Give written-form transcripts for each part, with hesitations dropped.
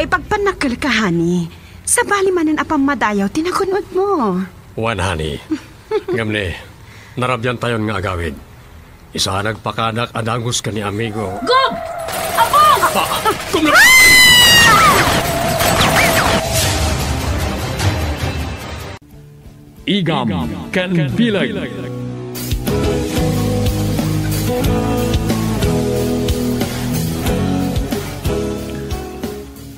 may pagpanakal ka, honey. Sa bali manan apang madayaw, tinakunod mo. Wan, honey. Ngamne, narabyan tayon nga agawid. Isa nagpakanak adangos ka ni amigo. Gob! Abong! Igam ken Bilay.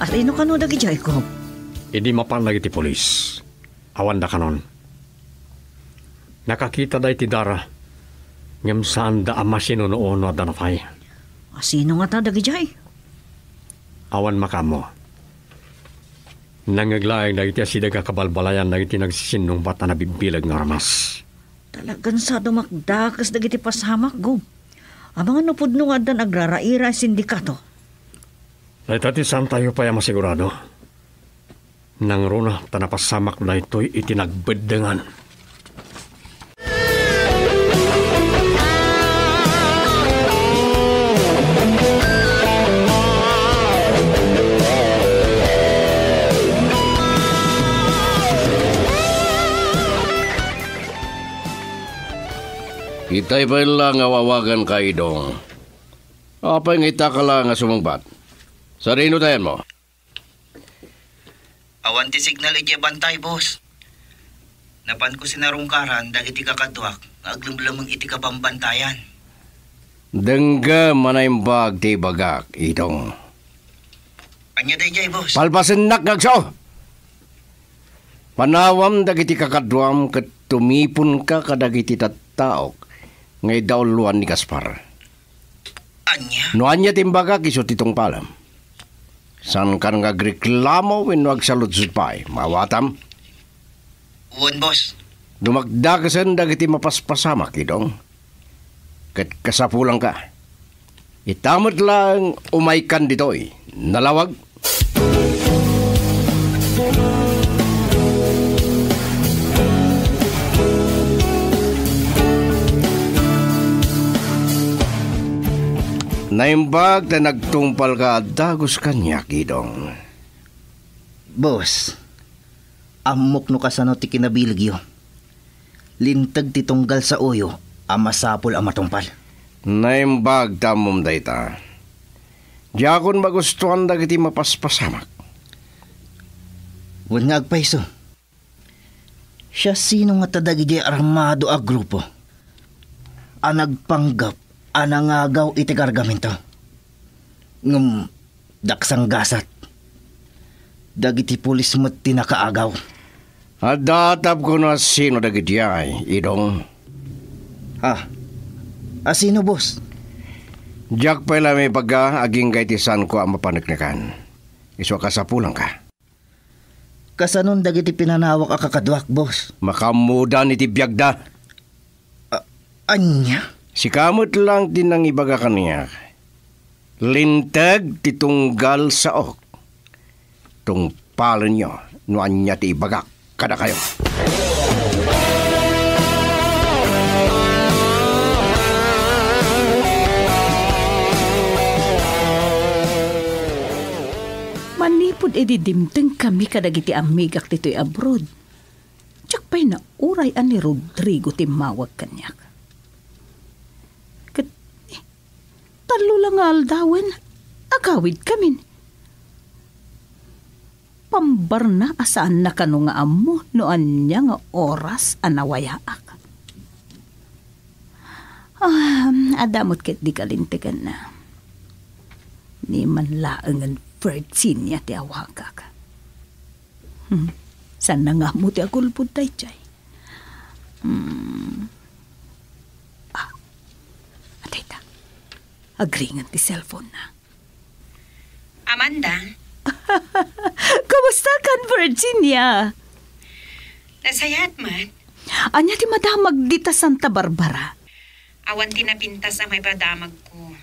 Asino ka no dagi jay ko? Idi mapan lagi ti polis. Awan da kanon. Nakakita day ti Dara. Ngem saan da ama sinunuono at danapay. Asino nga ta dagi jay? Awan makamo. Nangaglaeng dagiti asidaga kabalbalayan dagiti nagsisinong bata na bibilag nga ramas. Talagan sa dumakdakas dagiti pasamak, Gob. Ang mga napudno nga dan agraraira sindikato. Ay tati saan tayo pa masigurado? Nang runa tanapasamak na ito'y itinagbedengan. Itay pa lang nga wawagan ka, Idong. Apay nga ita ka lang nga sumangbat. Sarino tayan mo? Awan ti signal iti bantay, boss. Napan ko sinarungkaran dagiti kakadwak nga aglumlamang iti kabambantayan. Dengga manaimbag ti bagak, Idong. Anya day jay, boss? Palpasin nak nagso! Panawam dagiti kakadwam ket tumipon ka kadagiti tattaok ngay dauluan ni Gaspar. Anya? No anya timbaga kiso titong palam. San kan nga agreklamo wenwag sa lutsupay. Mawatam? Uwan, boss. Dumagdagasan dagiti mapaspasamak, Idong. Kat kasapulang ka. Itamot lang umaykan ditoy. Nalawag? Naimbag na nagtumpal ka dagos kanya, Idong. Boss, amok no kasano ti kinabilig yo. Lintag ti tunggal sa uyo, amasapol ang matumpal. Naimbag tamom dayta. Diyakon magustuhan dagiti mapaspasamak. Wan nga agpaiso. Siya sino nga tadagi di armado a grupo. Anagpanggap, anangagaw iti kargamento. Ngum, daksang gasat. Dagiti pulis mo't tinakaagaw. Adatab ko na sino dagiti ay, Idong. Sino, boss? Diyak pala may pagka aging gaitisan ko ang mapanagnakan. Iswa ka sa pulang ka. Kasanon dagiti pinanawak a kakadwak, boss? Makamuda ni tibiyagda. Anya? Si kamot lang din ang ibaga kaniya. Lintag titunggal sa ok. Tungpalan nyo, nuan niya ti ibaga kada kayo. Manipod edidimteng kami kadagiti amigak tito'y abroad. Tsak pa'y na uray ani Rodrigo timawag kanyak. Talo lang aldawan, agawid kamin. Pambar na asaan na kano nga amo noan niya nga oras anawayaak. Adamot ket di kalintigan na. Ni man laangan Virginia ti awakak. San na nga mo ti agulpod tayo chay? Atayta. Agringan ti cellphone na. Amanda? Kamusta kan, Virginia? Nasayat man? Anya ti madamag dita Santa Barbara. Awan tinapintas ang may padamag ko.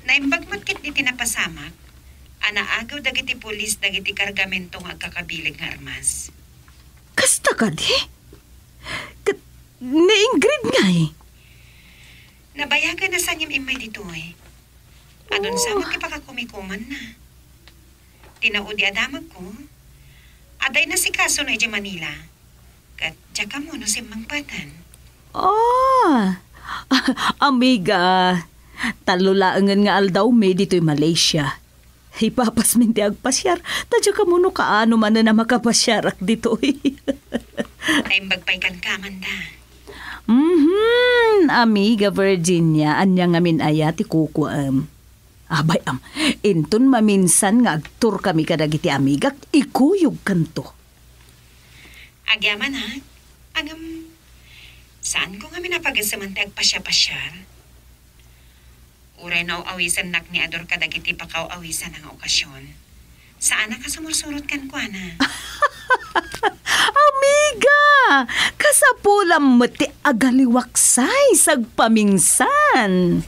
Naimbagmat kit di tinapasamak. Anaagaw dagiti pulis dagiti kargamento nga agkakabilig nga armas. Kasta ka di? Ni Ingrid nga eh. Nabayagan na sa niyang imay dito eh. Adon sa magkipakakumikuman na. tinaudi adamag ko. Aday na si kaso na iti Manila. Kat tsaka mo no si Mangpatan. Oh, amiga, talulaangan nga aldaw may dito'y Malaysia. Ipapas minti agpasyar, tadya ka mo no kaano man na makapasyarak dito'y. Ay magpaykan ka, Amanda. Amiga Virginia, anya nga min ayati kukuam. Abay inton maminsan nga agtur kami kadagiti amiga, ikuyog kanto. Agyaman ha? Saan ko nga minapagasamante agpasya-pasyar? Uray na awisan nak ni Ador kadagiti pakaw awisan ang okasyon. Saan na ka sumursurot kan kwa na? Amiga, kasapulam mati agaliwaksay sagpamingsan.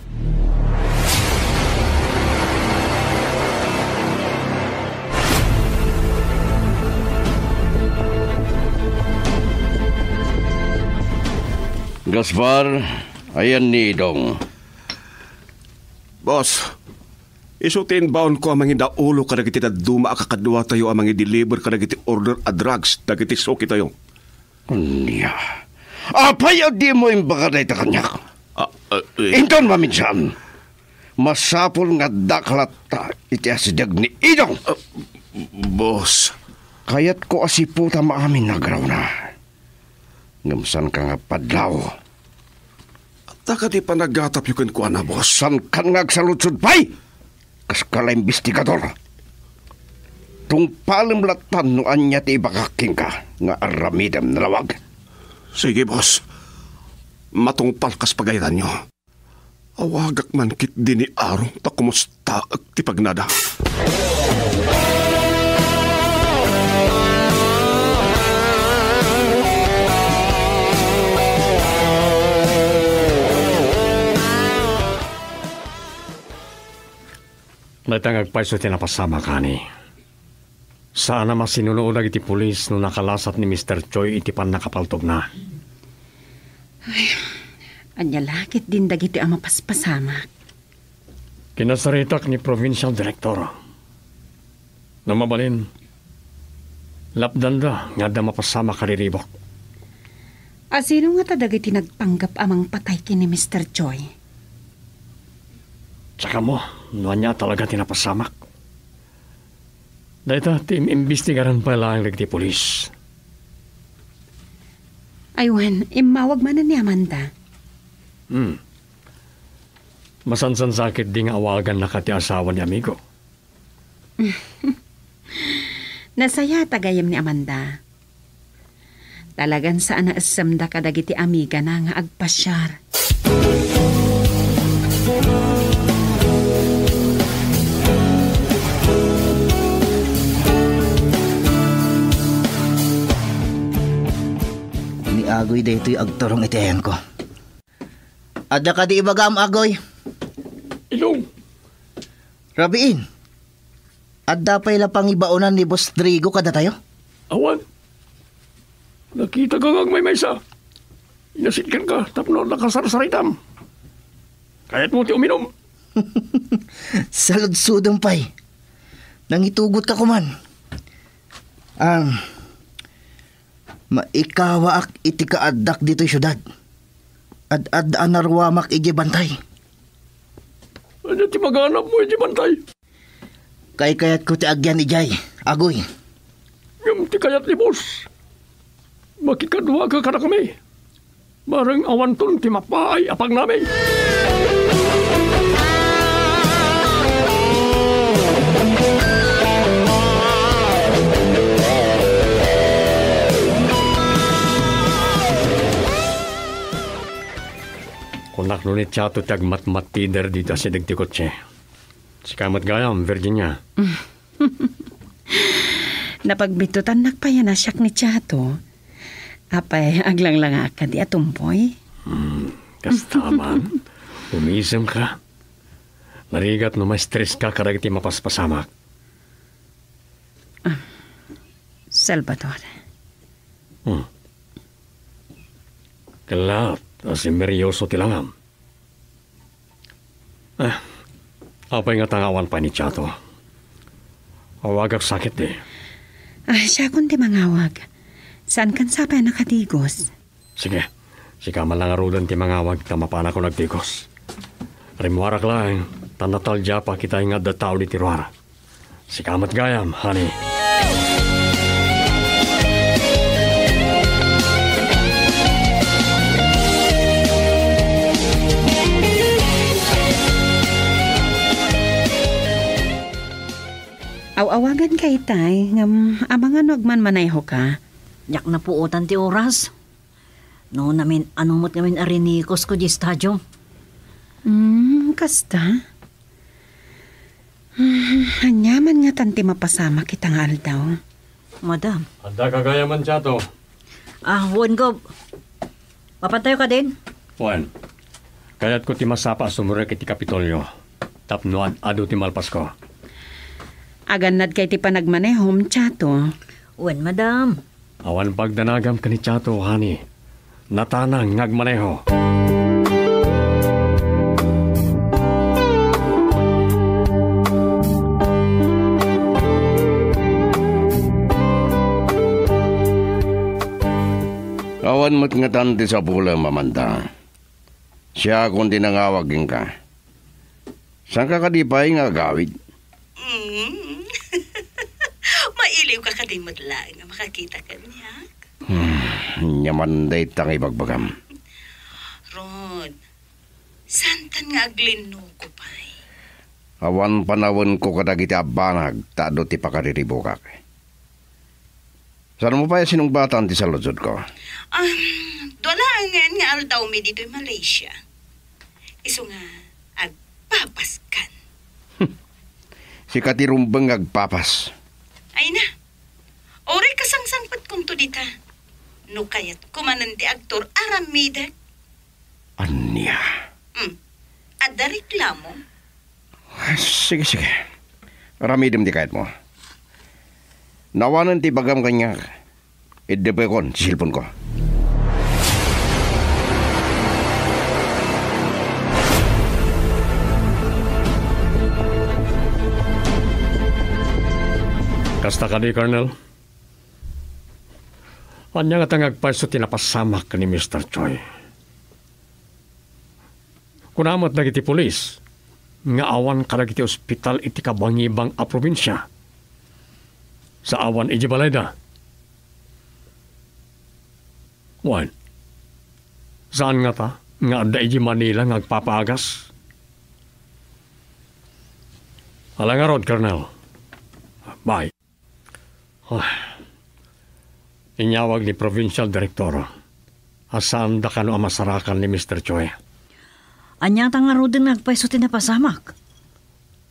Gaspar, ayan ni Idong. Boss, isutin baon ko ang mga ulo kadagiti na duma kakadwa tayo ang mga deliver kadagiti order a drugs dagiti soki tayo. Niya. Apay di mo yung baka na ita kanyak. Inton maminsan. Masapol nga daklata iti asidag ni Idong. Boss. Kayat ko asiputa maamin nagraw na. Ngamsan ka nga padlaw. Taka di pa nagatap yung kuha na, boss. San kan nga agsalutsud pay? Kas kala investigador. Tung palimlatan no anya ti ibakaking ka nga aramidam na lawag. Sige, boss. Matungpal kas pagayitan nyo. Awagak man kit din ni Arong ta kumusta ag ti pagnada. Natangag pa iso tinapasama ka ni. Sana masinunood iti pulis no nakalasat ni Mr. Choi iti pan nakapaltog na. Anya lakit din dagiti ang mapaspasamak. Kinasaritak ni Provincial Director. Namabalin, lapdan da nga da mapasama kariribok. Sino nga dagiti nagpanggap amang patay kini Mr. Choi? Tsaka mo, no niya talaga tinapasamak. Dahil team imbestigaran pa lang ti polis. Aywan, imawag man na ni Amanda. Masansan sakit di nga awagan na kati asawa ni amigo. Nasaya tagayam ni Amanda. Talagan saan na asamda kadagiti amiga na nga agpasyar. Agoy daytoy agturong itihen ko. Adda ka di ibagam agoy. Ilong. Rabiin. Adda pa ila pang ibaunan ni Boss Drigo kada tayo? Awan. Nakita ka kang may maysa. Inasitkan ka tapno nakasarsaritam. Kaya't mo ti uminom. Saludsudong pay. Nangitugot ka kuman. Maikawaak iti kaadak dito syudad. Ad anarwamak iji bantay. Ano ti maganap mo iji bantay? Kayat ko ti agyan ijay, agoy. Yung ti kayat ni boss. Makikadwa ka kada kami. Marang awan ton ti mapaay apag namin. Kunak nunit chato tag matmatider dito si dagtikotse. Si kamat gayam, Virginia. Napagbitutan nakpaya na siyak ni Chato. Apay, aglang-lang ka di atumpoy. Kastaman, umisem ka. Narigat no may stress ka karagiti mapaspasamak. Salvador. Kalat. Asi meryoso tilangam. Apay nga tangawan pa ni Chato. Awagak sakit eh. Siya kundi mangawag. Saan kan sapay nakatigos? Sige, sika man lang arudan ti mangawag ta mapana ko nagtigos. Rimuarak lang, tanatal dya pa kita ingat da tao di tiruara. Sikamat gayam, honey. Awagan kay tay, ngam abangan wagman manayho ka. Yak na puutan ti oras. No namin anumot ngamin arinikos ko di stadium. Kasta? Hanyaman nga tanti mapasama kitang aldaw. Madam. Anda kagayaman siya to. Wan ko. Papantayo ka din? Juan, kaya't ko ti masapa sumurek iti Kapitolyo. Tapnoan adu ti malpas ko. Aganad kay ti panagmanehom, Chato. Wan, madam. Awan pagdanagam ka ni Chato, honey. Natanang ngagmaneho. Awan mo't nga tanti sa pula, mamanda. Siya kundi nangawagin ka. Saan ka kadipay nga gawid? Mailiw ka kadimot lang nga makakita ka niya. Nyaman day tang ibagbagam. Rod, santan nga aglino ko pa'y. Awan panawon ko kadagiti abanag, tado ti pakariribukak. Saan mo pa sinungbatan ti sa luzod ko? Dola nga aldaw mi dito'y Malaysia. Iso nga, agpapaskan. Si Katirumbang agpapas. Ay na, oray kasangsangpat kong to dita. No kayat kumanan ti aktor Aramida. Anya? Ada reklamo. Sige. Ramidim di kahit mo. Nawanan ti bagam kanya. Idepekon si silpon ko. Kasta ka di, Colonel. Anya nga tangagpaiso tinapasamak ka ni Mr. Choi. Kunamot na iti polis, nga awan ka iti ospital iti kabangibang a probinsya. Sa awan iti balayda. Wan, saan nga ta? Nga ada iti Manila ngagpapaagas? Ala nga rod, Colonel. Bye. Inyawag ni Provincial Director. Asaan da kano amasarakan ni Mr. Choi? Anya tang arudin nagpaiso tinapasamak.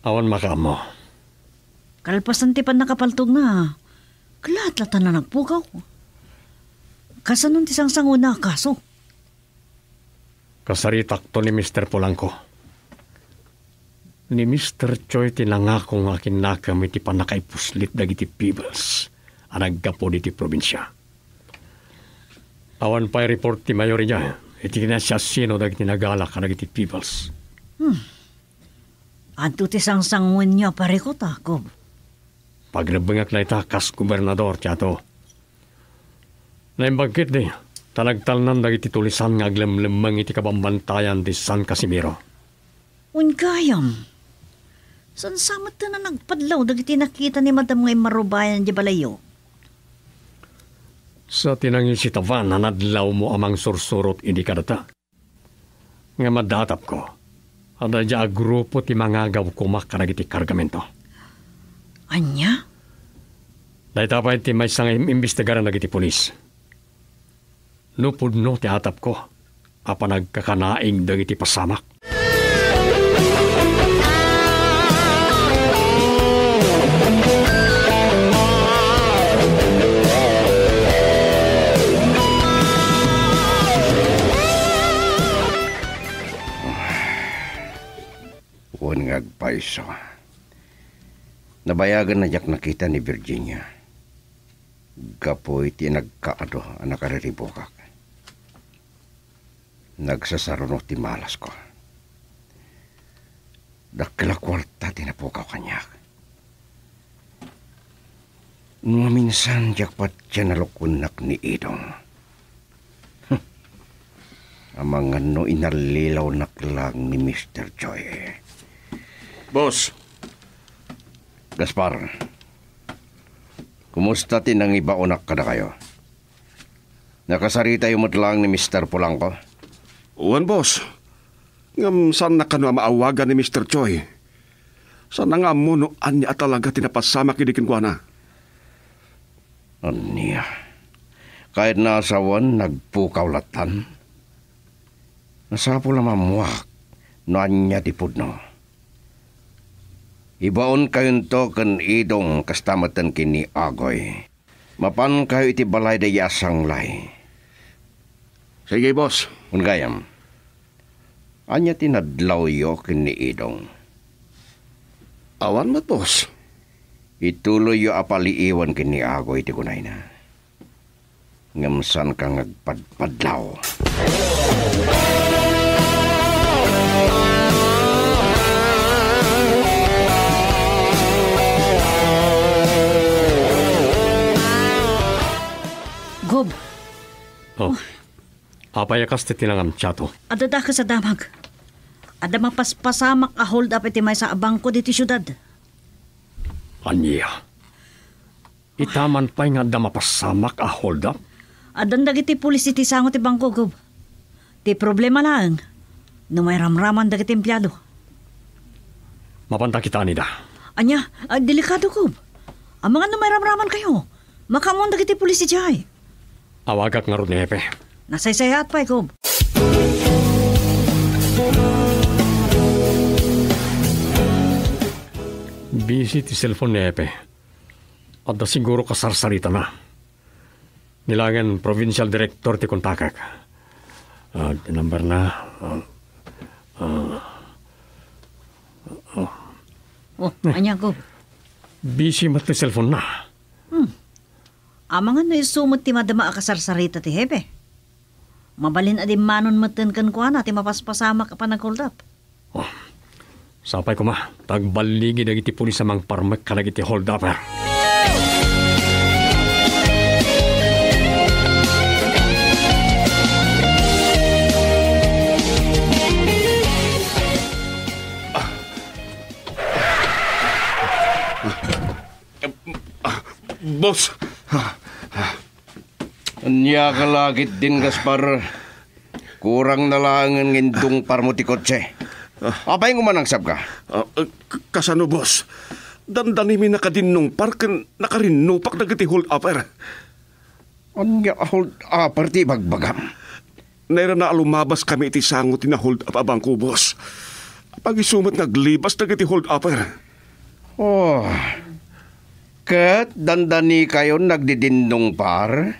Awan makamo. Kalpasan ti pan nakapaltog na. Kalat-latan na nagpukaw. Kasanon ti sangsanguna kaso? Kasaritak to ni Mr. Polanco. Ni Mr. Choi tinangako nga kinakam iti panakaipuslit dagiti peoples ang naggapo diti probinsya. Awan pa'y report ti mayor niya, iti kinasyasino dagiti nagalak ang dagiti peoples. Adto ti sangsangun niya pareko takob. Pagnabangak na itakas gobernador, Chato. Naimbagkit di, talagtalnan dagiti tulisan nga aglemlemang iti kabambantayan di San Casimiro. Unkayam. San samat na nagpadlaw dagiti nakita ni Madam ngay marubayan di balayo? Sa tinangin si Tavan na nadlaw mo amang sursurot hindi kadata. Nga madatap ko, ada dya grupo ti mga gaw kumak karagiti kargamento. Anya? Daitapay ti may sang imbestigaran nagiti polis. Nupod no ti atap ko, apa nagkakanaing dagiti pasamak. Huwag ngagpaiso. Nabayagan na jak nakita ni Virginia. Gapoy ti nagkaado ang nakariribukak. Nagsasaruno ti malas ko. Dakila kwarta ti napukaw kanya. Minsan jakpat siya nalukunak ni Idong. Amang ano inalilaw naklang ni Mr. Joy. Boss, Gaspar, kumusta tinang ibaonak ka na kayo? Nakasarita yung matlang ni Mr. Polanco? uwan boss. Ngam saan na kano maawagan ni Mr. Choi? Sana nga mo no anya talaga tinapasama kidikin ko na. Anya, kahit nasawan nagpukaw latan. Nasapo lang mamuak no anya dipudno. Ibaon kayon to kan Idong kastamatan kini Agoy. Mapan kayo iti balay da yasang lay. Sige boss. Ungayam, anya tinadlaw yo kini Idong. Awan mat boss. Ituloy yo apaliiwan kini Agoy iti kunay na. Ngamsan kang agpadpadlaw. Gob, Oh. Apayakas ti tinangam tiyato. adada ka sa damag. Ada mapaspasamak a hold up iti may sa abangko diti syudad. Anya. Itaman pa'y nga da mapasamak a hold up? Adan dagiti pulis iti sango ti bangko, Gob. Ti problema lang, no may ramraman dagiti empleyado. Mapanta kita nida. Anya, delikado, Gob. Ang mga no may ramraman kayo, makamon dagiti pulis iti ay. Awagak nga ron ni Hepe. Nasaysayat pa, Gob. Busy ti cellphone ni Hepe. At da siguro kasarsarita na. Nilangan provincial director ti kontakak. The number na. Anya, Gob. Busy mat ti cellphone na. Amangan no isumot ti madama a kasarsarita ti Hepe. Mabalin adim manon maten kan kuha na ti mapaspasama ka pa nag-hold up. Sapay ko ma. Tagbaligi dagiti pulis sa mang parmek kalagiti hold upper. Boss, Anya kalagit din, Gaspar. Kurang na lang ang indong parmo ti kotse. Apay nga managsab ka? kasano boss? Dandani mi nakadinong parken nakarinupak dagiti hold upper. Anya hold upper ti bagbagam. Naira na lumabas kami iti sangot na hold up abang ko, boss. Pag isumat naglibas dagiti hold upper. Oh, ket dandani kayo nagdidindong par?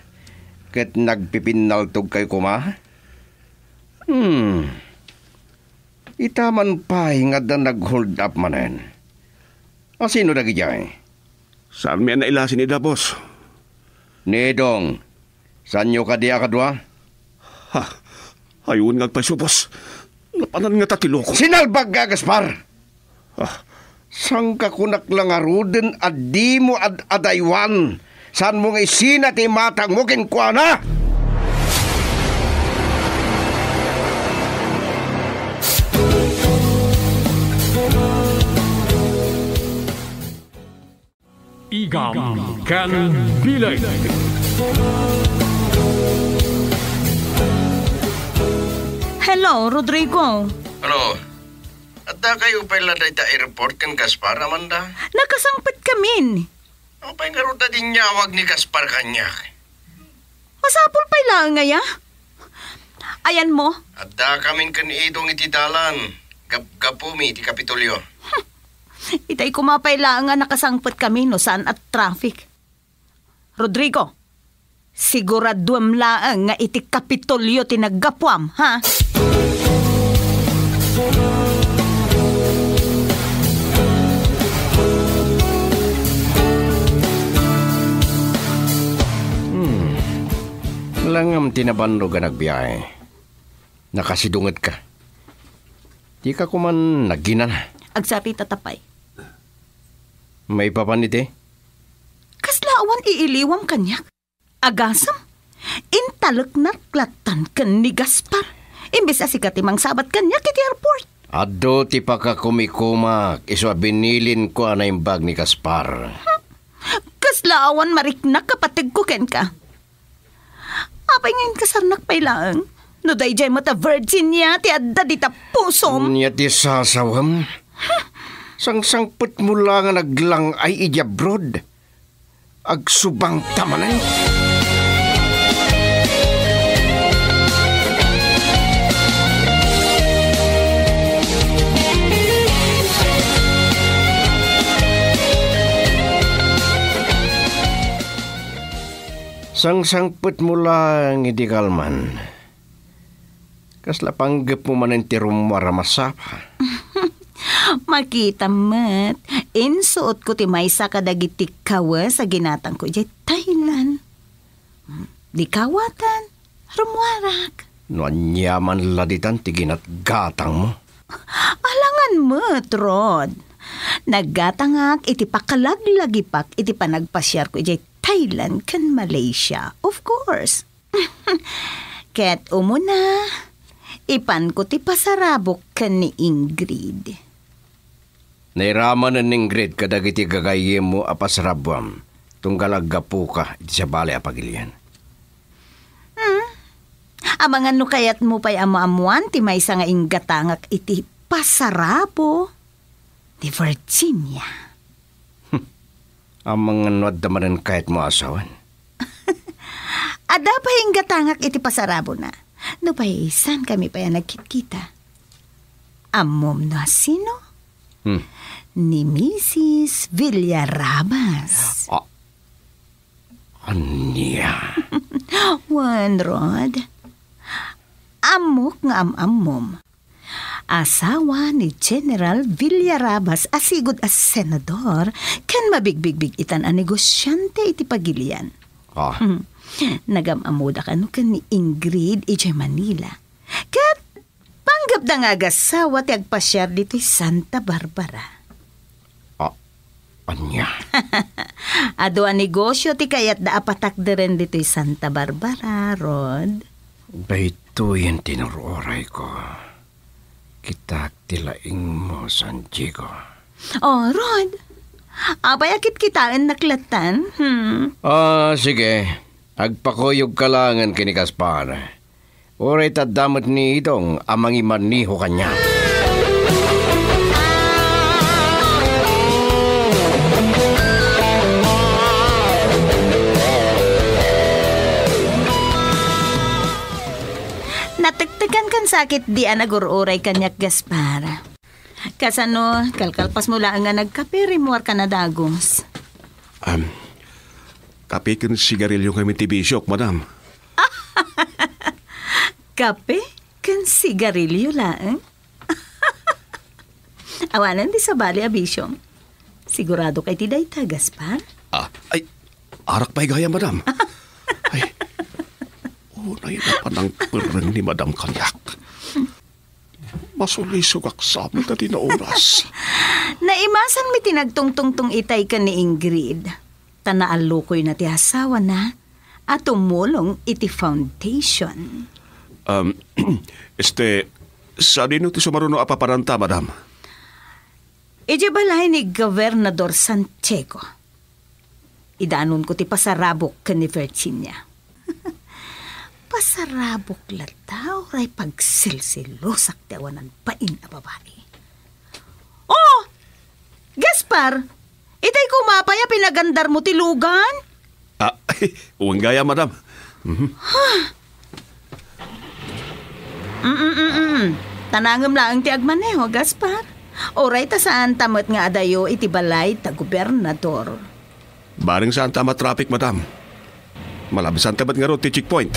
Ket nagpipinaltog kayo kuma? Itaman pa nga da nag-hold up manen. Sino na gijay? Saan mi nailasin ida, boss? Nedong, saan nyo ka diya kadwa? Ha, ayun nga pa siya, boss. Napanan nga tatilo ko. Sinalbag ka, Gaspar! Sang ka kunak lang aruden at di mo adaywan. Saan mo nga isina ti matang mo kinkwa na? Igam can Bilay. Hello, Rodrigo. Ano? At da kayo pala da airport kan Gaspar, Amanda? Nakasangpit kamin. Ang pa'y nga ruta din nyawag ni Gaspar kanya. Masapol pa lang ngaya. Ayan mo. At da kaming kan idong itidalan. Gapumi ti Kapitolyo. Itay kumapay lang nga nakasangpit kami no saan at traffic. Rodrigo, siguraduam lang nga iti Kapitolyo tinaggapuam, ha? Langam tinabando ka nagbiyahe. Nakasidungat ka. Di ka kuman naginan. Agsari tatapay. May papaniti? Kaslaawan iiliwam kanyak. Agasam, intalak na klatan kan ni Gaspar. Imbes asikatimang sabat kanyak iti airport. Ado ti pakakumikumak, iswa binilin ko na yung bag ni Gaspar. Kaslaawan mariknak kapatid ko ken ka. Apay ngayon kasarnak pay lang. No dayjay mata virgin niya ti adda di ta pusom. Niya ti sasawam. Sangsangput mo lang nga naglang ay ijabrod. Agsubang tamanay. Sangsangput mo lang hindi kalman. Kasla panggap mo man ang tirumwara masapa. Makita mat, insuot ko ti maysa kadagiti kawa sa ginatang ko di Thailand. Di kawatan, rumwarak. No anyaman laditan ti ginatgatang mo. Alangan mat, Rod. Naggatangak iti pakalaglagipak iti panagpasyar ko di Thailand kan Malaysia, of course. Ket umuna, ipan ko ti pasarabok kan ni Ingrid. Nairaman na ning Ingrid kadagiti gagayem mo apasarabwam. Tunggal aggapu ka iti sa bali apagilian. Amangan no kayat mo pa'y amuamuan ti maysa nga inggatangak iti pasarabo di Virginia. Amang anwad damanan kahit mo asawan. Ada pa inggatangak iti pasarabo na. No pa'y saan kami pa yan nagkita? Amom na sino? Ni Mrs. Villarabas. Anya? Wan, Rod. Amok nga amom. Asawa ni General Villarabas asigod as senador kan mabigbigbig itan a negosyante iti pagilian. Nagamamuda ka no kan ni Ingrid iti Manila. Kat panggap na nga agasawa ti agpasyar dito Santa Barbara. Anya? Ado a negosyo ti kayat da apatak rin dito Santa Barbara, Rod. Bayto yung tinuroray ko. Kita tilaing mo, San Diego. Oh, Rod. Apayakit kitaan naklatan? Sige. Agpakuyog kalangan kini Gaspar. Oray tadamot ni itong amang imaniho kanya. Natiktikan kan sakit di anagururay kanyak Gaspar. Kasano, kalkalpas mo lang nga nagkape, rimuar ka na dagos. Kape kan sigarilyo kami tibisyok, madam. Kape kan sigarilyo lang? Awanan di sa bali abisyong. Sigurado kay tiday ta, Gaspar? Ay, arak pa'y gaya, madam. Ay, unay na pa ng perang ni Madam Kanyak. Masulisog aksamot na din na oras. Naimasan mi tinagtungtungtong itay ka ni Ingrid. Tanaalukoy na ti asawa na at tumulong iti foundation. Sa dino ti sumaruno apaparanta, madam? Ije balay ni Gobernador Santiago. Idanon ko ti pasarabok ka ni Virginia. Pasarabok lataw, ray pagsilsilosak ti awanan pain na babae. Oh! Gaspar! Itay kumapaya pinagandar mo ti lugan? Uwang gaya, madam. Tanangam lang ti agmaneho, Gaspar. Oray ta saan tamat nga adayo iti balay ta gobernador. Baring saan tama traffic, madam. Malabisan tabat nga ro ti checkpoint.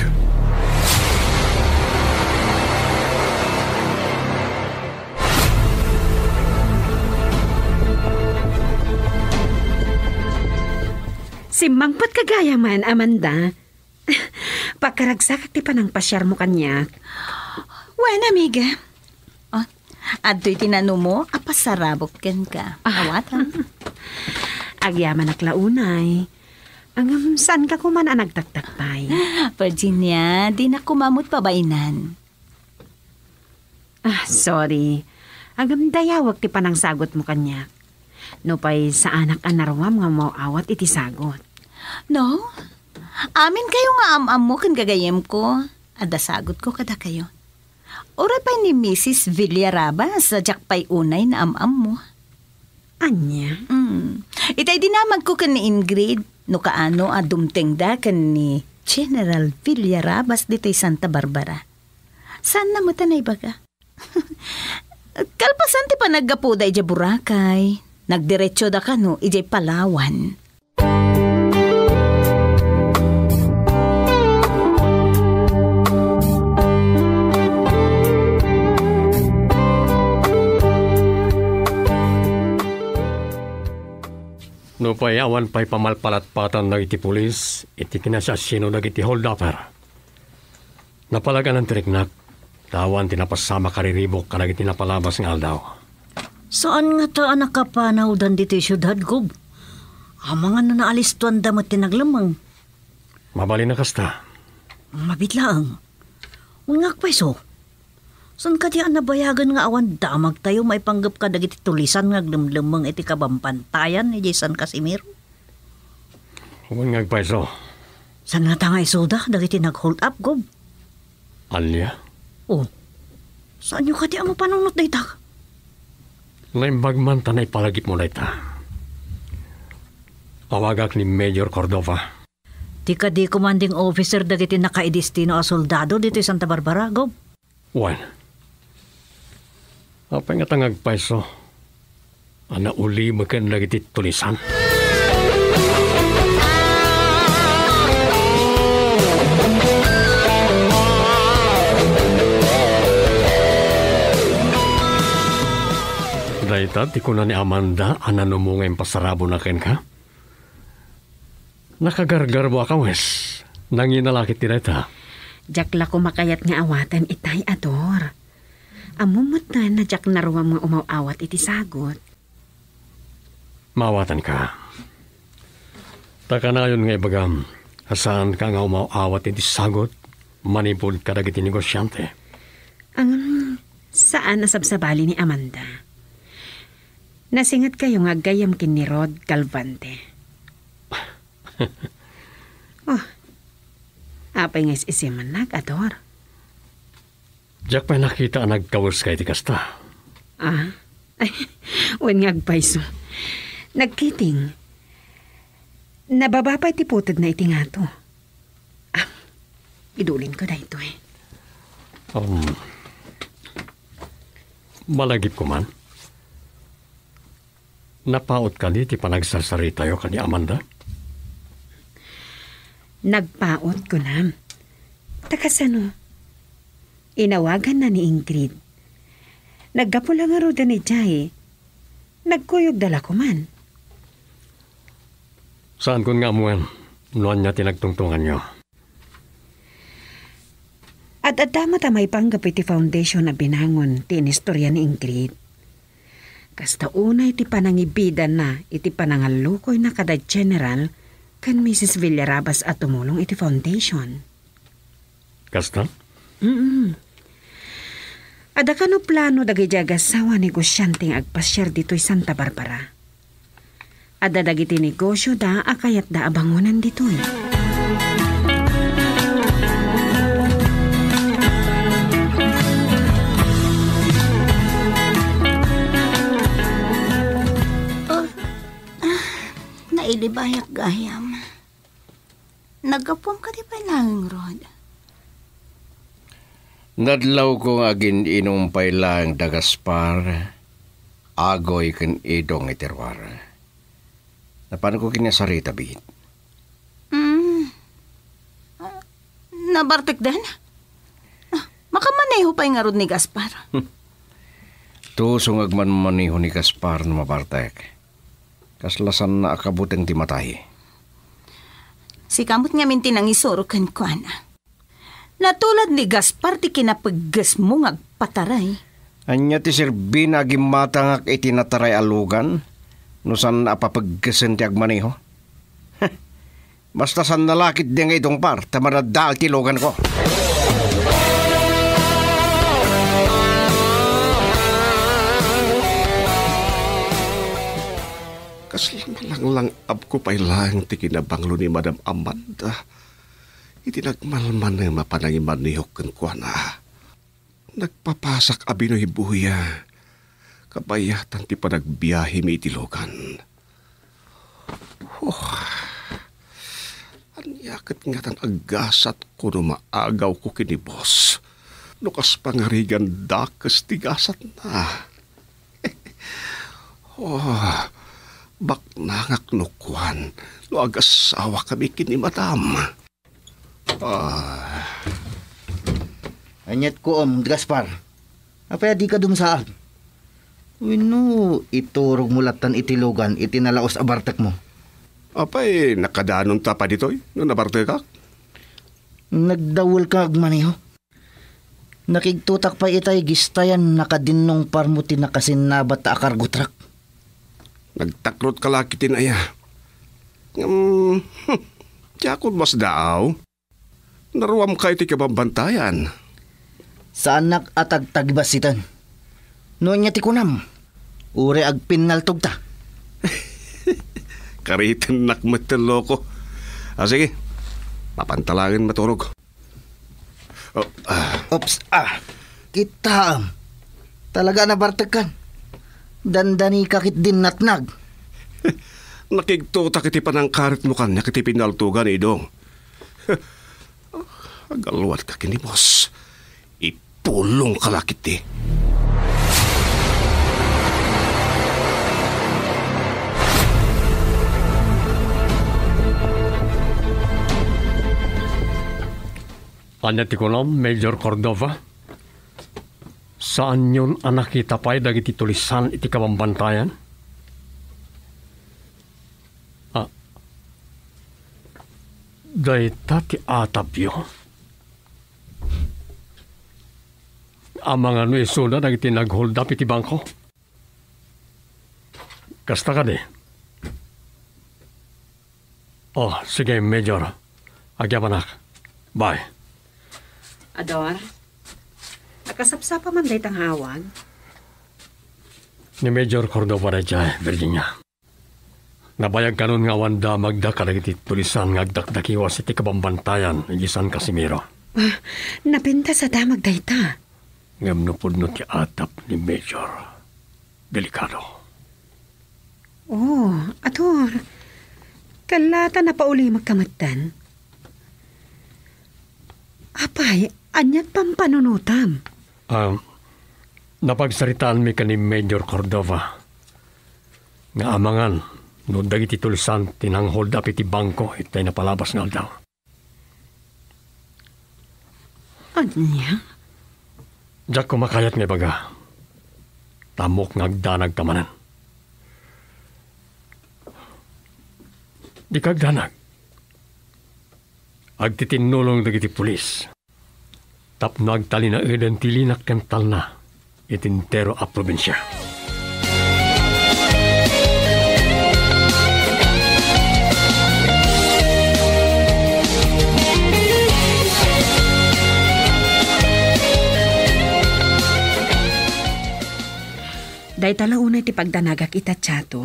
Simbangpat kagaya man, Amanda. Pagkaragsak ti panang pasyar mo kanyak. Wen, amiga. Oh, adto'y tinano mo, apasarabok ken ka. Awatan. Agyaman aklaunay. Saan ka kuman nagtaktakpay? Virginia, di na kumamot pabainan. Sorry. Dayawag ti panang sagot mo kanya. No pa'y sa anak anarwam nga mauawat iti sagot. No? Amin kayo nga am-am mo kan gagayem ko. Ada sagot ko kada kayo. Ora pa ni Mrs. Villarabas sa jakpay unay na am-am mo. Anya? Itay dinamag ko kan ni Ingrid. No kaano dumteng da kan ni General Villarabas ditay Santa Barbara. Saan na mo tanay baga? Kalpasan ti pa naggapuda ija Boracay. Nagdiretso da ka no ijay Palawan. No payawan pa'y pamalpalatpatan na iti pulis, iti kinasasino na iti hold-upper. Napalaga ng triknak, tawan tinapasama kariribok ka na iti napalabas ng aldaw. Saan nga ta anak kapanaw dan dito syudad ko? Amang ano na alis tuan damat tinaglamang. Mabali na kasta. Mabitlaang. Ungak peso. San ka diyan nabayagan nga awan damag tayo may panggap ka dagiti tulisan nga glemlemang iti kabampantayan ni Jason Casimiro? Huwag ngagpaiso. San nga tangay soda dagiti nag-hold up, Gob? Alya? Oh, saan nyo ka diyan mo panunot na itak? Naimbagman tanay palagip mo na ita. Awagak ni Major Cordova. Di ka di commanding officer dagiti nakaidestino a soldado dito sa Santa Barbara, Gob? Juan. Apay nga tangagpaiso. Ana uli makan lagi ti tulisan. Dahita, ti kuna ni Amanda, anano mo ngayong pasarabo na ken ka? Nakagargar mo akawes. Nanginalakit ti dahita. Jakla ko makayat nga awatan itay ador. Amumot na jak naruwam nga umawawat iti sagot. Mawatan ka. Taka na yun nga ibagam. Saan ka nga umawawat iti sagot, manipod ka dagiti negosyante. Saan nasabsabali ni Amanda? Nasingat kayo nga gayam kin ni Rod Calvante. Apay nga isiman ador. Diyak pa'y nakita ang nagkawas kay ti kasta. Ay, wen nga agpaiso. Nagkiting. Nababapay ti putod na iti nga to. Idulin ko na ito eh. Malagip ko man. Napaot ka di ti panagsarsarita yo kani Amanda? Nagpaot ko na. Takasano? Inawagan na ni Ingrid. Naggapo lang nga roda ni Jai. Nagkuyog dala ko man. Saan kun nga amuan? Noon niya tinagtungtungan niyo. At adama may panggap iti foundation na binangon ti inistorya ni Ingrid. Kasta unay iti panangibidan na iti panangalukoy na kada general kan Mrs. Villarabas at tumulong iti foundation. Kasta? Ada ka no plano dagay jagasawa negosyanteng agpasyar dito'y Santa Barbara. Ada dagiti negosyo da akayat da abangunan dito'y. Nailibayak gayam. Nagapong ka di pa lang, Rod. Nadlaw ko nga gininumpay lang da Gaspar, agoy kan idong iterwar. Napan ko kinasarita bit? Nabartek din? Makamaneho pa nga Rod ni Gaspar. Tusong agman-maniho ni Gaspar na mabartek. Kaslasan na akabuteng ti matay. Si kamot nga minti nang isuro kan ko, ana. Natulad ni Gaspar ti kinapaggas mo nga pataray. Anya ti Sirbina agimatangak iti nataray alugan, no san apapaggasan ti agmaniho? Basta san nalakit din nga itong par, tamaradaal tilogan ko. Kasi malanglang ab ko pa'y lang ti kinabanglo ni Madam Amanda. Iti nagmalman na mapanangiman ni Hukun ko na. Nagpapasak abinoy buya. Kabayatan ti pa nagbiyahe may tilogan. Anyakat nga tan agasat ko no maagaw ko kini boss. Nukas pangarigan dakas tigasat na. Bak nangak nukuan. No agasawa kami kini Madam. Anyat ko Gaspar. Apaya di ka dumsaan. Wino, iturog mulatan itilogan, itinalaos abartek mo. Apay, nakadanon ta pa dito'y, no nabarte ka? Nagdawal ka agmaniho. Nakigtutak pa itay gistayan nakadinong parmuti na kasinabat ta akargutrak. Nagtakrot ka lakitin aya. Tiyakot mas daaw. Naruam ka iti kabambantayan. Sa anak at agtagibasitan. Noon niya tikunam. Ure agpinaltog ta. Karitin nakmataloko. Sige, papantalangin maturog. Ops, kita talaga na bartakan. Dandani kakit din natnag. Nakigtutak iti panangkarit mo kanya kiti pinaltugan idong. Agalwat ka kini boss. Ipulong ka lakit di. Anyat ko lang, Major Cordova. Saan yun anak kita pa'y dagiti tulisan iti kabambantayan? Dayta ti atabyo. Amang ano isuna dagiti nag-hold up iti bangko? Kasta ka di? Sige, Major. Agyapanak. Bye. Ador, nakasapsapa man day tang hawag. Ni Major Cordova na dyan, Virginia. Nabayag kanon nga wanda magdakalag iti tulisan nga agdakdakiwas iti kabambantayan ng San Casimiro. Napinta sa damag day ta. Ngam no ti atap ni Major. Delikado. Ador, kalata na pauli magkamatan. Apay, anyat pampanunutam. Napagsaritaan mi ka ni Major Cordova. Nga amangan, no dagiti tulisan tinang-hold up iti bangko itay napalabas nga daw. Anya? Diyak kumakayat nga baga. Tamok ngagdanag kamanan. Di kagdanag. Agtitinulong dagiti pulis. Tapno agtali na eden tilinak kental na itintero a probinsya. Day talauna iti pagdanagak itatsato.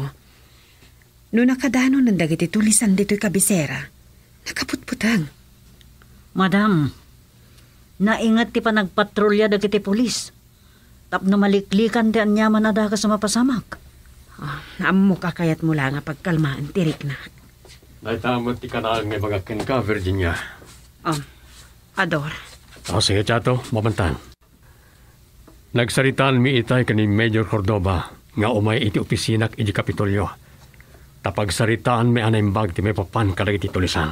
No nakadano ng dagiti tulisan dito'y kabisera, nakaputputang. Madam, naingat ti pa nagpatrolya dagiti pulis. Tapno maliklikan ti anyaman na daga sa mapasamak. Naammo ka kayat mula nga pagkalmaan, tirik na. Naitamot ti kanaan nga bagakin ka, Virginia. Ador. Sige, Chato, mabantan. Nagsaritaan mi itay kani Major Cordova nga umay iti opisinak iti Kapitolyo. Tapagsaritaan mi anaimbag ti may papan kadag iti tulisan.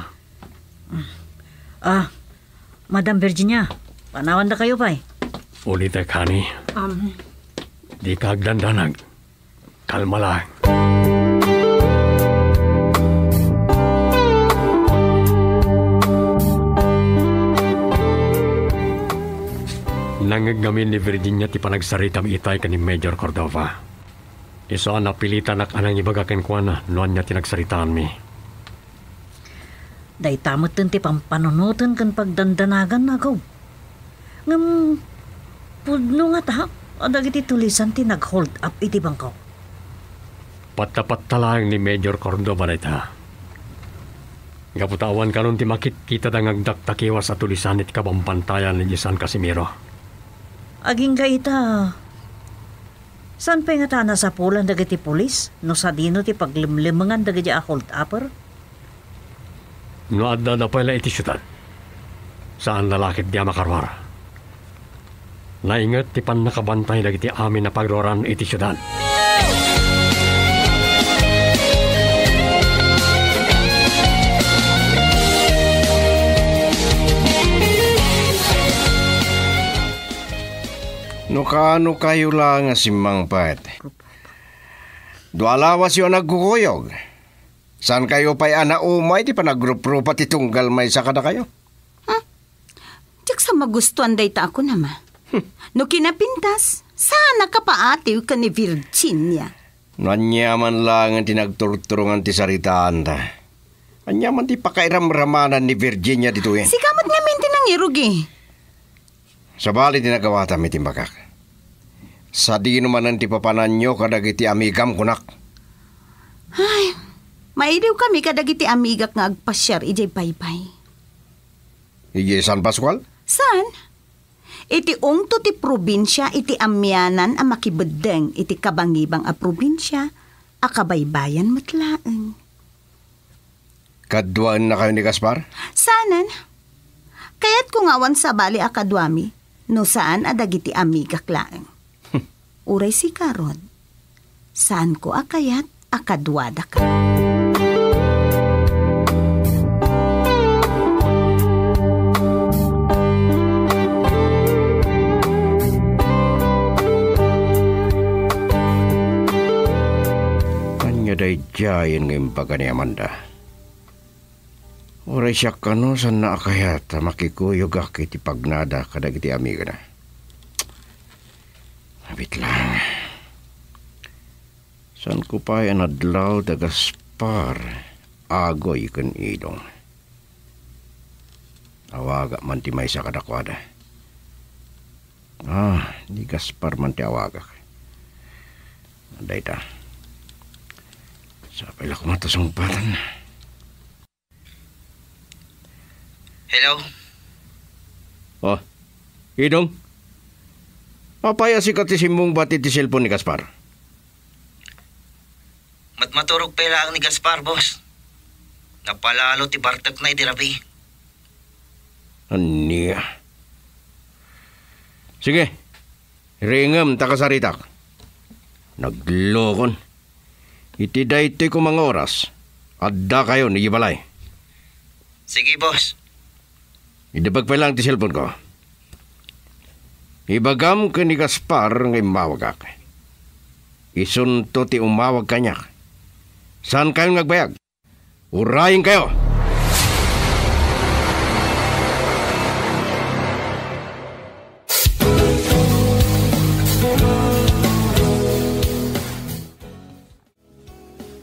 Madam Virginia, panawan na kayo pa'y. Ulit ay kani. Di ka agdandanag. Kalma lang. Nangagamin ni Virginia ti panagsaritam itay ka ni Major Cordova. Iso napilitan ak anang ibagakin ko na noon niya tinagsaritaan mi. Day tamot ti pampanunutan kan pagdandanagan na gaw. Ngam, pudno nga ta, adag iti tulisan ti nag-hold up iti bangkaw. Patapat talang ni Major Cordova na ita. Gaputawan ka nun ti makikita da ngagdaktakiwa sa tulisan it kabampantayan ni San Casimiro. Aging ka ita, saan pa nga ta nasa pulan dagiti pulis? No sa dino ti paglimlimangan dagiti a hold upper? No adda na pala iti syudad. Saan lalakit diya makarwar? Naingat ti pan nakabantay dagiti amin na pagroran iti syudad. No kaano kayo lang nga si Mang Pat? Dualawas yun nagkukuyog. Saan kayo pa'y anaumay di pa naggrup-rupa ti tunggal may sakada kayo? Tiyak sa magustuhan day ta ako nama. No kinapintas, sana ka paatiw ka ni Virginia. Nanyaman lang ang tinagturturungan ti saritaan ta. Nanyaman ti pakairamramanan ni Virginia dito eh. Sikamot nga minti nang irugi. Sa bali tinagawa tami timbakak. Sa di naman ti papanan nyo kadagiti amigam kunak. Ay, mailiw kami kadagiti amigak nga agpasyar ijay paypay. Ije San Pascual? San? Iti ungto ti probinsya iti amyanan a makibedeng iti kabangibang a probinsya a kabaybayan matlaeng. Kadwaan na kayo ni Gaspar? Sanan? Kaya't kung awan sa bali a kadwami, no saan adagiti amigak laeng. Uray si Karod, saan ko akayat akadwada ka? Kanya day jayan ngayon baga ni Amanda. Uray siya kano saan na akayat makikuyog akit ipagnada kadagiti amiga na. Habit lang. San ko pa yan adlaw da Gaspar agoy kan idong. Awaga man ti may sa kadakwada. Ni Gaspar man ti awaga. Anday ta. Sapay lang kumatasong patan. Hello? Oh, idong. Papaya si katisimbong batid ti cellphone ni Gaspar. Matmaturog pa lang ni Gaspar, boss. Napalalo ti Bartek na idirabi. Aniya. Sige, ringam takasaritak. Naglokon. Iti daytoy ko mga oras. Adda kayo ni Ibalay. Sige, boss. Idabag pa lang ti cellphone ko. Ibagam ka ni Gaspar ngay mawagak. Isunto ti umawag kanya. Saan kayo nagbayag? Urayin kayo!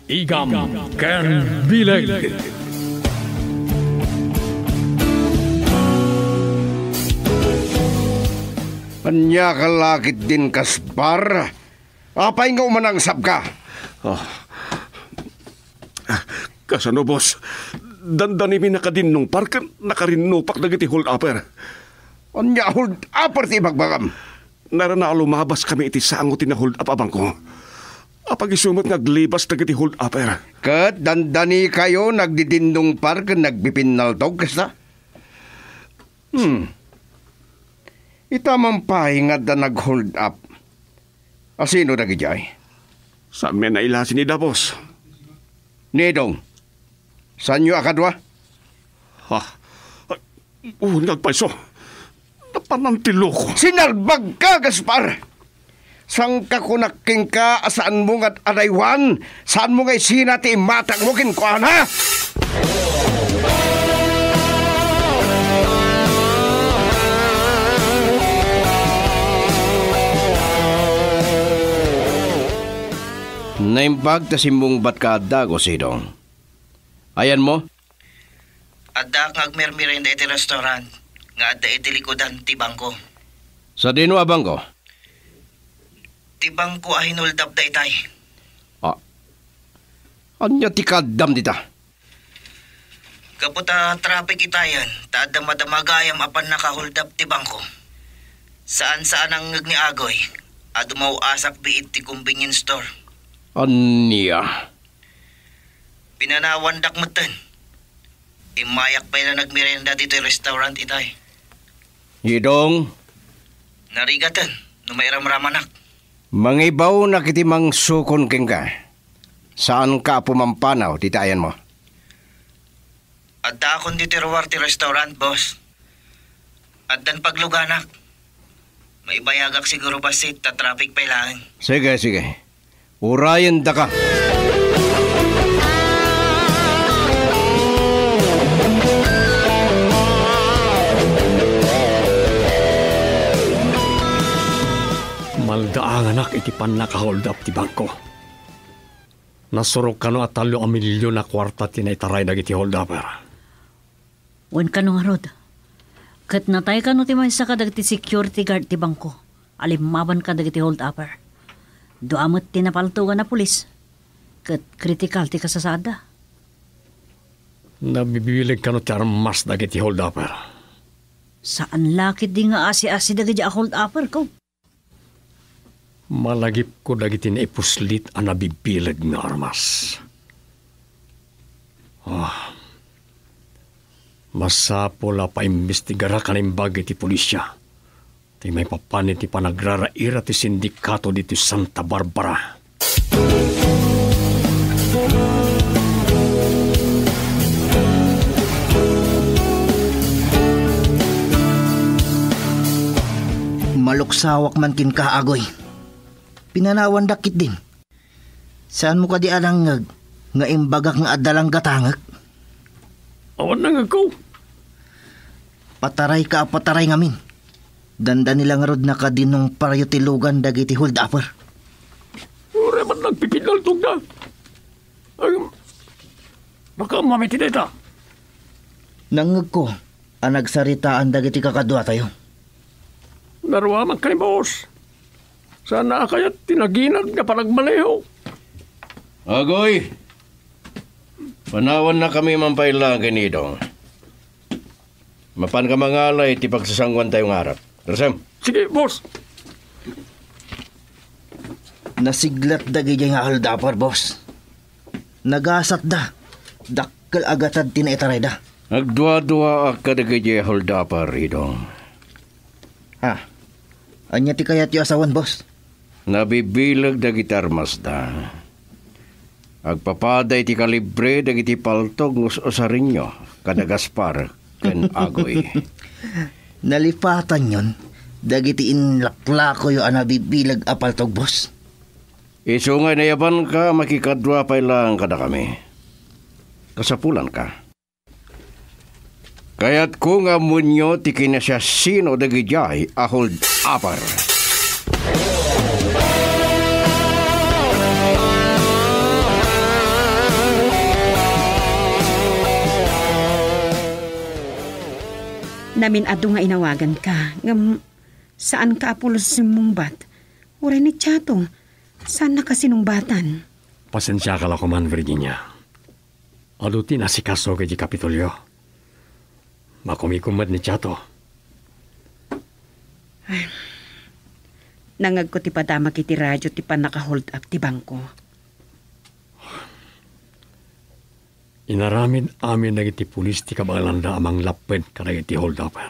Igam Ken Bileg. Anya kalakit din, Gaspar. Apay nga umanangsap ka. Kasano, boss? Dandani mi nakadinnong park, nakarinupak dagiti hold upper. Anya hold upper ti bagbagam. Narana lumabas kami iti sango ti na hold up abang ko. Apag isumot ngaglibas dagiti hold upper. Kat dandani kayo nagdidindong park nagbipinaltog kasta? Itamang pahingat na nag-hold up. Asino na gijay? Saan may nailasin ni boss? Nidong, saan nyo akadwa? Nagpaiso. Napanantilo ko. Sinalbag ka, Gaspar! Sang ka kunaking ka, saan mo nga't araywan? Saan mo nga'y sinati matang mo kinkuan, ha? Naimbag ta simbong bat ka dago, Sidong. Ayan mo? Adda ang agmermirenda iti restaurant. Nga adda iti likodan ti bangko. Sa dino abang ko? Ti bangko ay hinuldap da itay. Anya ti kadam dita? Kaputa traffic itayan, taadda madamagayam apan nakahuldap ti bangko. Saan-saan ang ngag ni Agoy, adumaw asak biit ti convenience store. Anya? Pinanawan dakmatan. Imayak pa na nagmirenda dito yung restaurant itay. Hidong, Narigatan, numairam-ramanak. mangibaw na kiti mang sukon king ka. Saan ka pumampanaw, titayan mo? Adda akong ditiruwar ti restaurant, boss. Addan pagluganak. May bayagak siguro basit ta traffic pa ilangan. Sige, sige. Urayan da ka. Maldaang anak iti pan nakahold up ti bangko. Nasurok kano at 3 milyon na kwarta tinaitaray dagiti hold upper. Wan ka nung harod. Kat natay ka no ti may sa kadagiti security guard ti bangko. Alimaban ka dagiti hold upper. Duamot tinapaltugan na pulis. Kat critical ti kasasada. Nabibilig kano ti armas dagiti hold upper. Saan lakit di nga asi-asi dagiti a hold upper ko? Malagip ko dagiti naipuslit ang nabibilig nga armas. Masapol pa imbestigara kanimbag iti pulisya. Ti may papanit ti panagraraira ti sindikato dito Santa Barbara. Maluksawak man kin ka, Agoy. Pinanawan dakit din. Saan mo ka di alangag nga imbagak nga adalang gatangag? Awan na nga ko. Pataray ka pataray ngamin. Danda nilang rod na ka dinong parayutilugan dagiti hold upper. Ure man nagpipinaltog na. Ay, baka mamiti na ita. Nangag ko, ang nagsaritaan dagiti kakadwa tayo. Naruaman ka ni boss. Sana kaya't tinaginag nga panagmaleho. Agoy! Panawan na kami mampailang kinidong. Mapan ka mangalay ti pagsasangwan tayong harap. Rasem? Sige, boss. Nasiglat dagi nga hold upper, boss. Nagasat da. Dakkel agatad tinaitaray da. Nagdwa-dwa ka dagiti hold upper, idong. Anya ti kayat yu asawan, boss? Nabibilag dagiti armas da. Agpapaday ti kalibre dagiti paltog usarin nyo kada Gaspar ken Agoy. Nalipatan yon, dagiti inlaklako yu nabibilag a paltog, boss. Isungay na yaban ka, makikadwa pa lang kada kami. Kasapulan ka. Kaya't kung amunyo ti kinasya sino dagijay a hold upper. Namin ado nga inawagan ka. Ngam, saan ka apulos simungbat? Uray ni Chato, saan na kasinungbatan? Pasensya ka lang ko man, Virginia. Alutin na si Kaso kay Kapitolyo. Makumikumad ni Chato. Nangag ko ti padama kiti radyo ti pa naka-hold up ti bangko. Inaramid amin nagiti pulis ti kabalanda amang lapid kanagiti hold upper.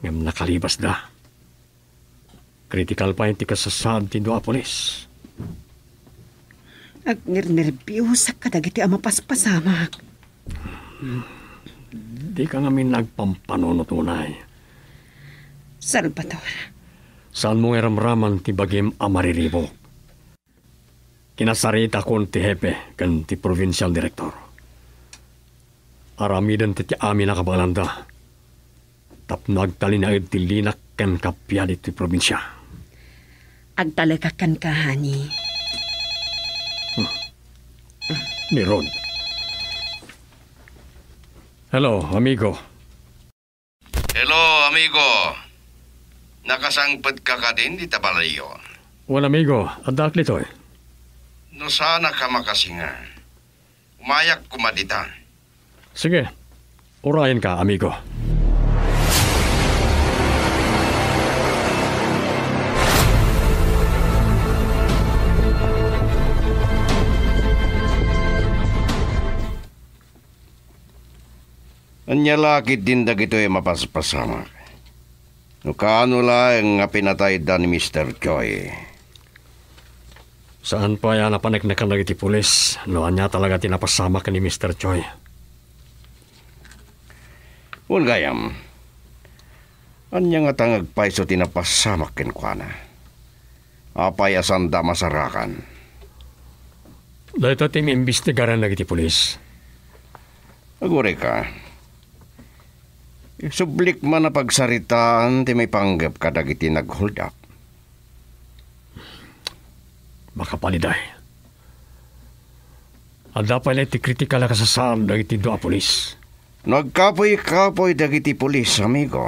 Ngam nakalibas da. Critical pa yung ti kasasad ti doa pulis. Ag nirnerbyusa ka dagiti amapaspasamak. Di ka ngamin nagpampanunot unay. Salvador. Saan mo eramraman ti bagim amariribok? Kinasarita kon ti hepe kan ti provincial director. Aramidan ti amin na kabalanda. Tapnag talinaid ti linak kan kapyadi ti probinsya. Agtalagakan ka, hani. Ni Rod. Hello, amigo. Hello, amigo. Nakasangpad ka din di tabalayo. Well, amigo, adak nito eh. No sana ka makasinga. Umayak kumadita. Sige, urayan ka, amigo. Anya lakit din dagito ay mapaspasama. No kaano lang nga pinatay da ni Mr. Choi. Saan pa yan napanek na kanag iti pulis? No, anya talaga tinapasama ka ni Mr. Choi. Gayam. Anya nga tangag paiso tinapasama ken kuana. Apay asanda masarakan. Dahil ito tim-imbestigaran na iti pulis. Agure ka. Sublik man na pagsaritaan ti may panggap kadag iti nag-hold up. Baka paliday. At dapat iti kritikala ka sa saan na iti doa pulis. Nagkapoy-kapoy dagiti pulis, amigo.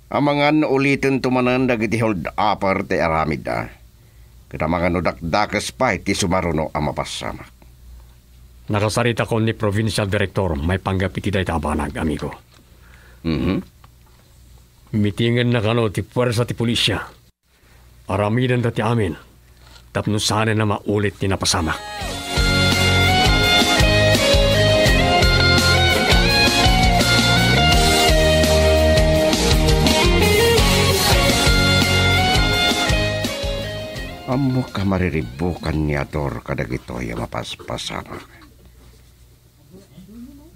Amangan ulitin tumanan dagiti hold upper ti aramida. Kada mga nudakdakas pa iti sumaruno ang mapasamak. Nakasarita ko ni Provincial Director, may panggap iti dahi tabanag, amigo. Mitingan na kano ti puwersa ti pulisya. Aramidan dati amin. Tapno sana na maulit ni napasamak. Amo ka mariribukan ni Ador kadag ito ay mapaspasamak.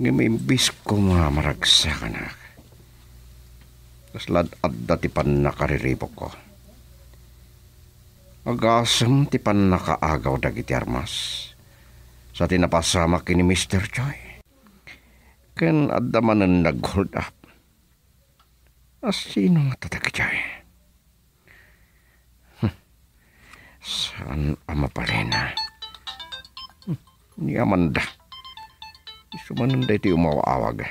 Ngimimbis ko mga maragsakan na. Kaslad at dati pan nakariribok ko. Agasam ti pan nakaagaw dagiti armas. Sa tinapasama kini Mr. Choi. Ken adamanan nag-hold up. Sino nga tatagi Choi? Saan ama palena? Ni Amanda. Isumananda iti umawaawag.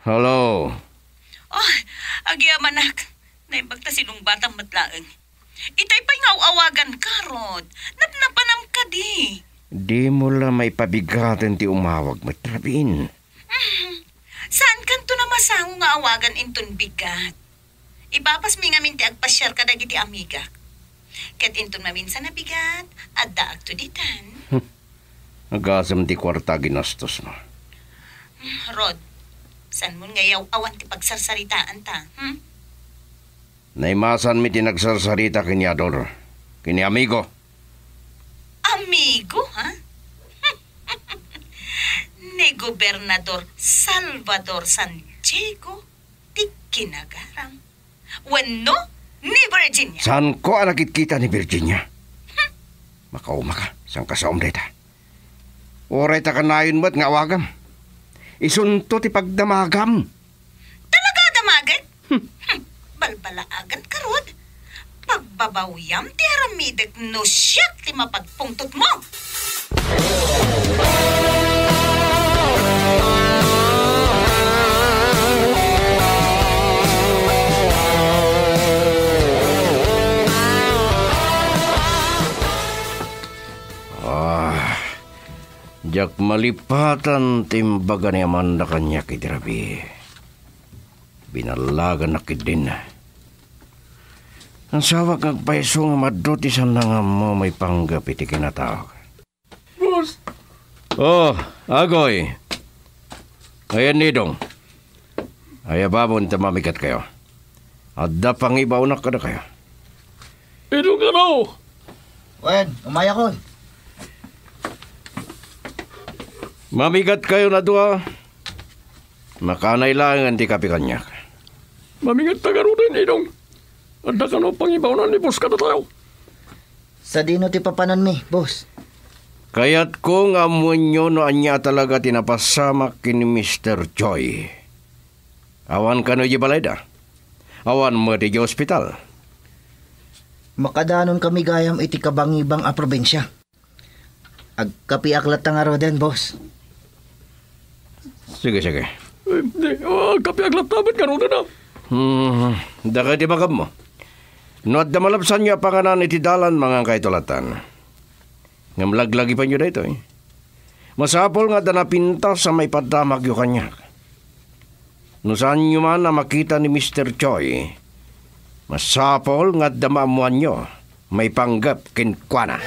Hello? Oh, agi amanak. Naibagta sinong batang matlaeng. Itay pa'y awagan ka, Rod. Napnapanam ka di. Di mo lang may pabigatan ti umawag matrabin. Saan kanto na masango nga awagan inton bigat? Ipapas mi nga minti agpasyar ka dagiti amiga. Kat inton maminsan na bigat, adda agto ditan. Agasam ti kwarta ginastos mo. Rod, saan mo ngayaw awan ti pagsarsaritaan ta? Naimasan mi tinagsasarita kini Ador. Kini amigo. Amigo, ha? Ni Gobernador Salvador Santiago ti kinagaram. Wenno ni Virginia. Saan ko alakit kita ni Virginia? Makauma ka. Saan ka sa umdeta? Oray ta kanayon mo't nga awagam. Isunto ti pagdamagam. Talaga damagay? Balbalaagan ka, Rod. Pagbabawyam ti aramidek no siyak ti mapagpungtot mo. Jak malipatan timbaga ni Amanda kanya kitirabi. Binalagan na kidin. Ang sawag ang paiso nga maduti sa nga mo may panggap iti kinatawag. Boss! Oh, Agoy. Ayan nidong. Ayababon tamamikat kayo. Adda pang ibaw na kada kayo. Idong ka na! Wen, umaya ko. Mamigat kayo na doa. Makanay lang ang di kapi kanya. Mamingat tagarutin, idong. Adda ka no pangibaw na ni boss ka na tayo. Sa dino ti papanan mi, boss. Kaya't kung amon nyo no anya talaga tinapasamak kini Mr. Choi. Awan ka no di balayda. Awan mo di hospital. Makadanon kami gayam iti kabangibang a probensya. Agkapiaklat nga ro den, boss. Sige, sige. Kapi aglat-tabat ka ron na. Daka di bagam mo. No at damalapsan niya panganan iti dalan mga kaitulatan. Ngamlaglagi pa niyo na ito eh. Masapol nga danapinta sa may padamag yu kanya. No saan niyo man na makita ni Mr. Choi, masapol nga damamuan niyo may panggap kinkwana.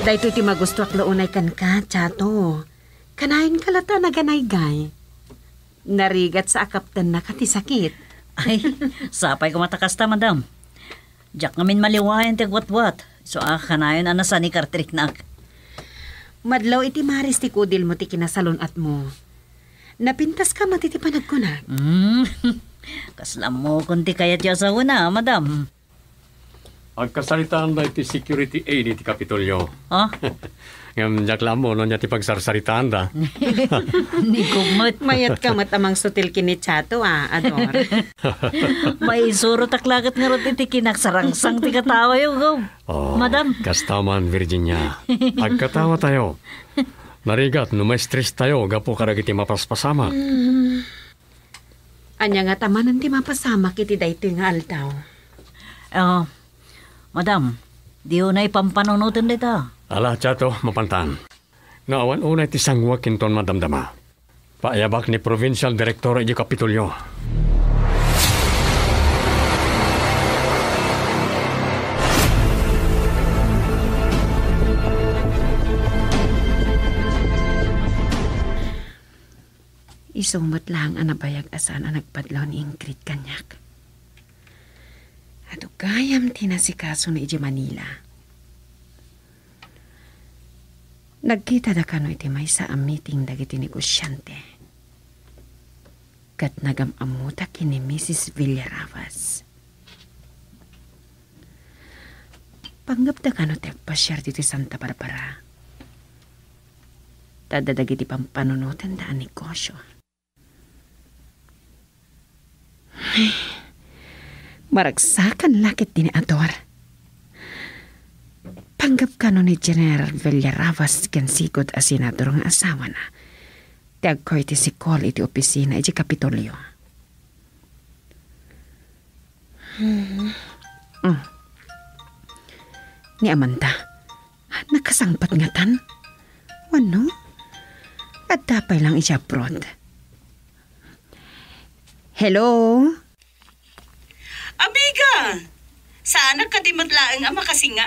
Dahito ti magusto ak launay kan ka, Chato. Kanain kalata na ganay-gay. Narigat sa akaptan na kati sakit. Ay, sapay ko matakasta, madam. Diyak ngamin maliwayan ti wat-wat. So, kanayon anasa ni Kartriknak. Madlaw iti maris ti kudil mo ti kinasalon at mo. Napintas ka matitipanag ko na. Kaslam mo kunti kayat yaw sa una, madam. Agkasalitaan na iti security aid iti Kapitolyo. Ha? Ngam jakla mo no niya ti pagsarsaritaan da. Ni kumot. Mayat ka matamang sutil kini Chato Ador. May suro taklagat nga ron iti kinaksarangsang ti katawa yung madam. Kastaman, Virginia. Agkatawa tayo. Narigat, no may stress tayo, gapo karag iti mapaspasama. Anya nga tamanan ti mapasama kiti dayto nga altaw. Madam, di unay pampanunutin dito. Ala, Chato, mapantan. Naawan unay ti sangwa kinton madamdama. Paayabak ni Provincial Director iti Kapitolyo. Isumot lang ang nabayag asan ang nagpadlaw ni Ingrid kanyak. At gayam tinasikaso ni iti Manila. Nagkita da kano iti may sa meeting dagiti negosyante. Kat nagamamuta kini Mrs. Villaravas. Panggap da kano ti agpasyar dito Santa Barbara. Tadadagiti pampanunutan da ang negosyo. Maragsakan lakit din Ador. Panggap ka no ni General Villaravas ken sikod a senador nga asawa na. Tiag ko iti si call iti opisina iti Kapitolyo. Ni Amanda, nakasangpat nga tan? Wano? At dapay lang iti abroad. Hello? Amiga, saan nagkadimotlaang ang makasinga?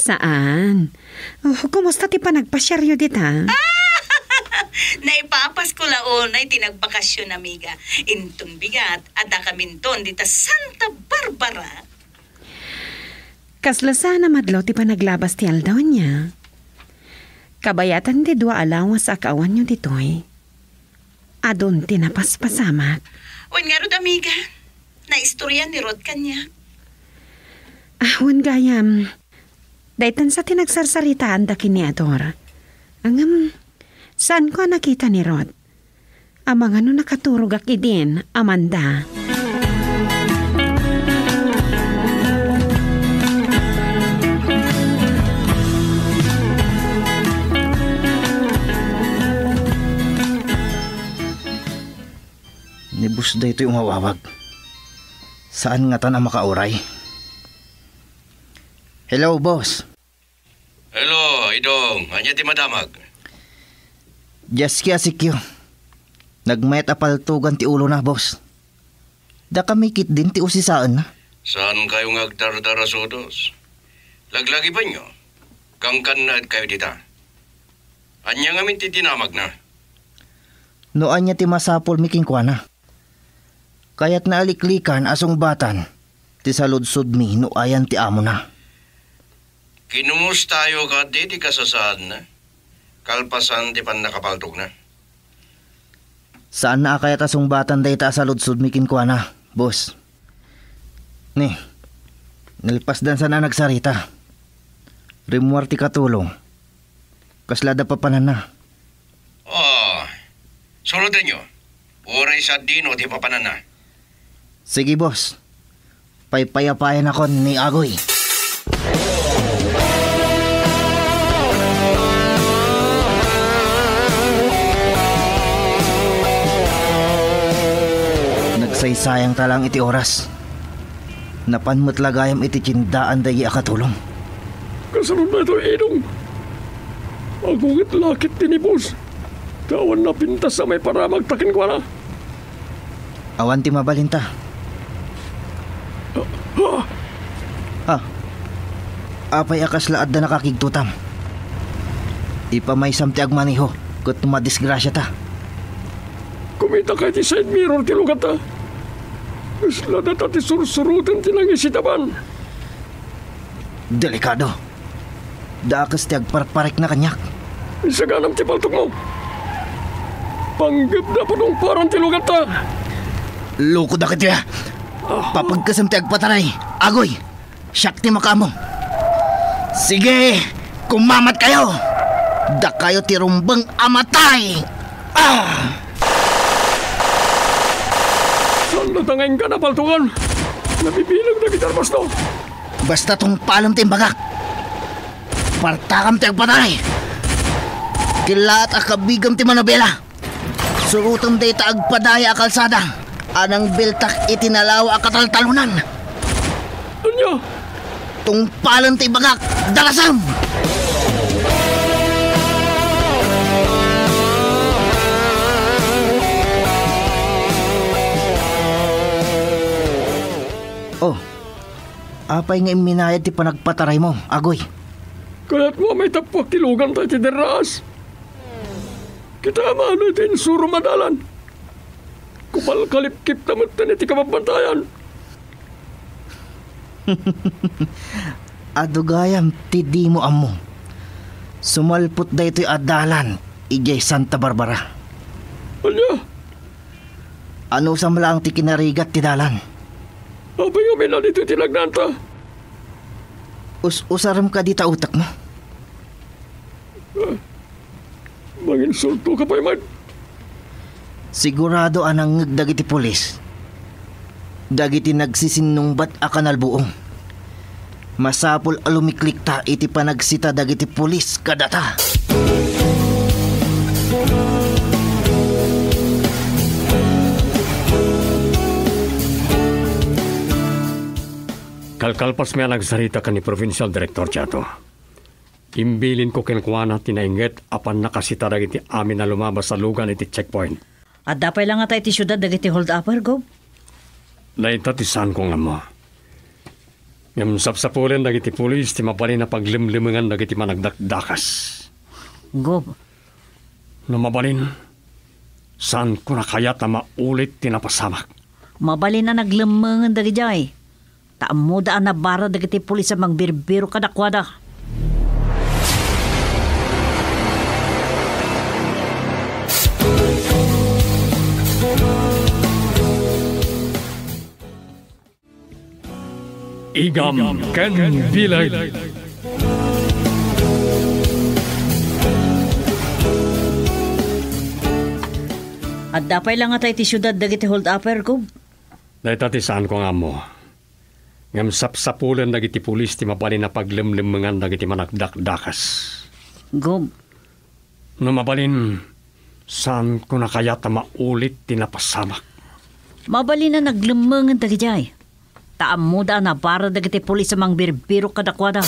Saan? Kumusta ti pa nagpasyaryo dita? Naipapas ko laon ay tinagbakasyon, amiga. Intong bigat at akaminton dita Santa Barbara. Kasla sana madlaw ti pa naglabas ti aldaw niya. Kabayatan ti dua alawas sa akawan nyo ditoy. Adon tinapaspasamak. Wan nga rod, amiga. Naistorya ni Rod kanya. Wan gayam. Daytan sa tinagsarsaritaan da kini Ador. Saan ko nakita ni Rod? Amang ano nakaturog akidin, Amanda. Nibus da ito yung mawawag. Saan nga tan ang makauray? Hello, boss. Hello, Idong. Anya ti madamag? Just kya sikyo. Nagmayat apaltugan ti ulo na, boss. Da kami kit din ti usisaan na. Saan kayo ngagdardarasodos? Laglagi ba nyo? Kangkan na kayo dita. Anya nga min ti tinamag na. No anya ti masapol miking kuana. Kaya't naaliklikan asong batan. Ti saludsod mi no ayan ti amo na. Kinumus tayo ka di kasasaan na. Kalpasan di pan nakapaltog na. Saan na kayat asong batan day ta saludsod miking kuana, boss? Ni, nalpas dan sana nagsarita. Rimuar ti katulong. Kaslada pa panan na. Sulutin nyo. Uray sa dino ti papanan na. Sige, boss. Paypayapayan ako ni Agoy. Nagsaysayang talang iti oras. Napanmat lagayam iti tsindaan dayi akatulong. Kasunod na ito, Edong. Agungit lakit tinibos. Kawan na pintas sa may paramag takin ko na. Awan ti mabalinta. Apay akas laad na nakakigtutam. Ipamaysam ti agmaniho kat madisgrasya ta. Kumita kay ti side mirror ti lugat ta. Isla na ti sursurutan ti nangisitaban. Delikado. Daakas ti agparparek na kanyak. Isaganam ti paltok mo. Panggap na po nung parang ti lugat ta. Loko da kiti ya. Papagkasam ti agpataray. Agoy, siyak ti makamo. Sige, kumamat kayo. Da kayo ti rumbang amatay. Saan natangayin ka na paltukan? Nabibilang na gitarmas to. Basta tong palam ti bagak. Partakam ti agpataray. Kilaat akabigam ti manabela. Surutong day ta agpadaya akalsada. Anang biltak itinalawa akataltalunan. Anya? Tung palan ti bagak, dalasam! Oh, apay nga iminayad ti panagpataray mo, Agoy. Kaya't mo may tapwak tilugan tayo ti deraas. Kita maano ito yung suro madalan. Kupal kalipkip naman ito ti kapabantayan. Adugayam ti di mo amo. Sumalpot da ito'y adalan, ijay Santa Barbara. Anya? Ano sa malaang ti kinarigat ti dalan? Abay nga may nalito tinagnanta. Usaram ka di ta utak mo. Manginsulto ka pa man. Sigurado anang dagiti polis. Dagiti nagsisinungbat a kanal buong. Masapol alumiklikta iti panagsita dagiti polis kadata. Kalkalpas may nagsarita ka ni Provincial Director Chato. Imbilin ko kenkwana tinainget apan nakasita dagiti amin na lumabas sa lugan iti checkpoint. At dapay lang nga tayo ti syudad dagiti hold upper, Gob. Naitatisan ko nga mo. Ngam sapsapulen dagiti pulis ti mapali na paglimlimangan dagiti managdakdakas. Gob. Namabalin, saan ko na kaya ta maulit tinapasamak? Mabali na naglemangan dagiti jay. Taamo daan na bara dagiti pulis sa mangbirbiro kadakwada. Igam Ken Bilay. At dapay lang nga tayo ti syudad dagiti hold upper, Gob. Naitatisaan ko nga mo. Ngam sapsapulen dagiti pulis ti mapali na paglimlimangan dagiti managdakdakas. Gob. Namabalin, saan ko na kaya ta maulit tinapasamak? Mabali na naglemangan dagiti jay. Taamo daan na bara dagiti pulis sa mangbirbiro kadakwada.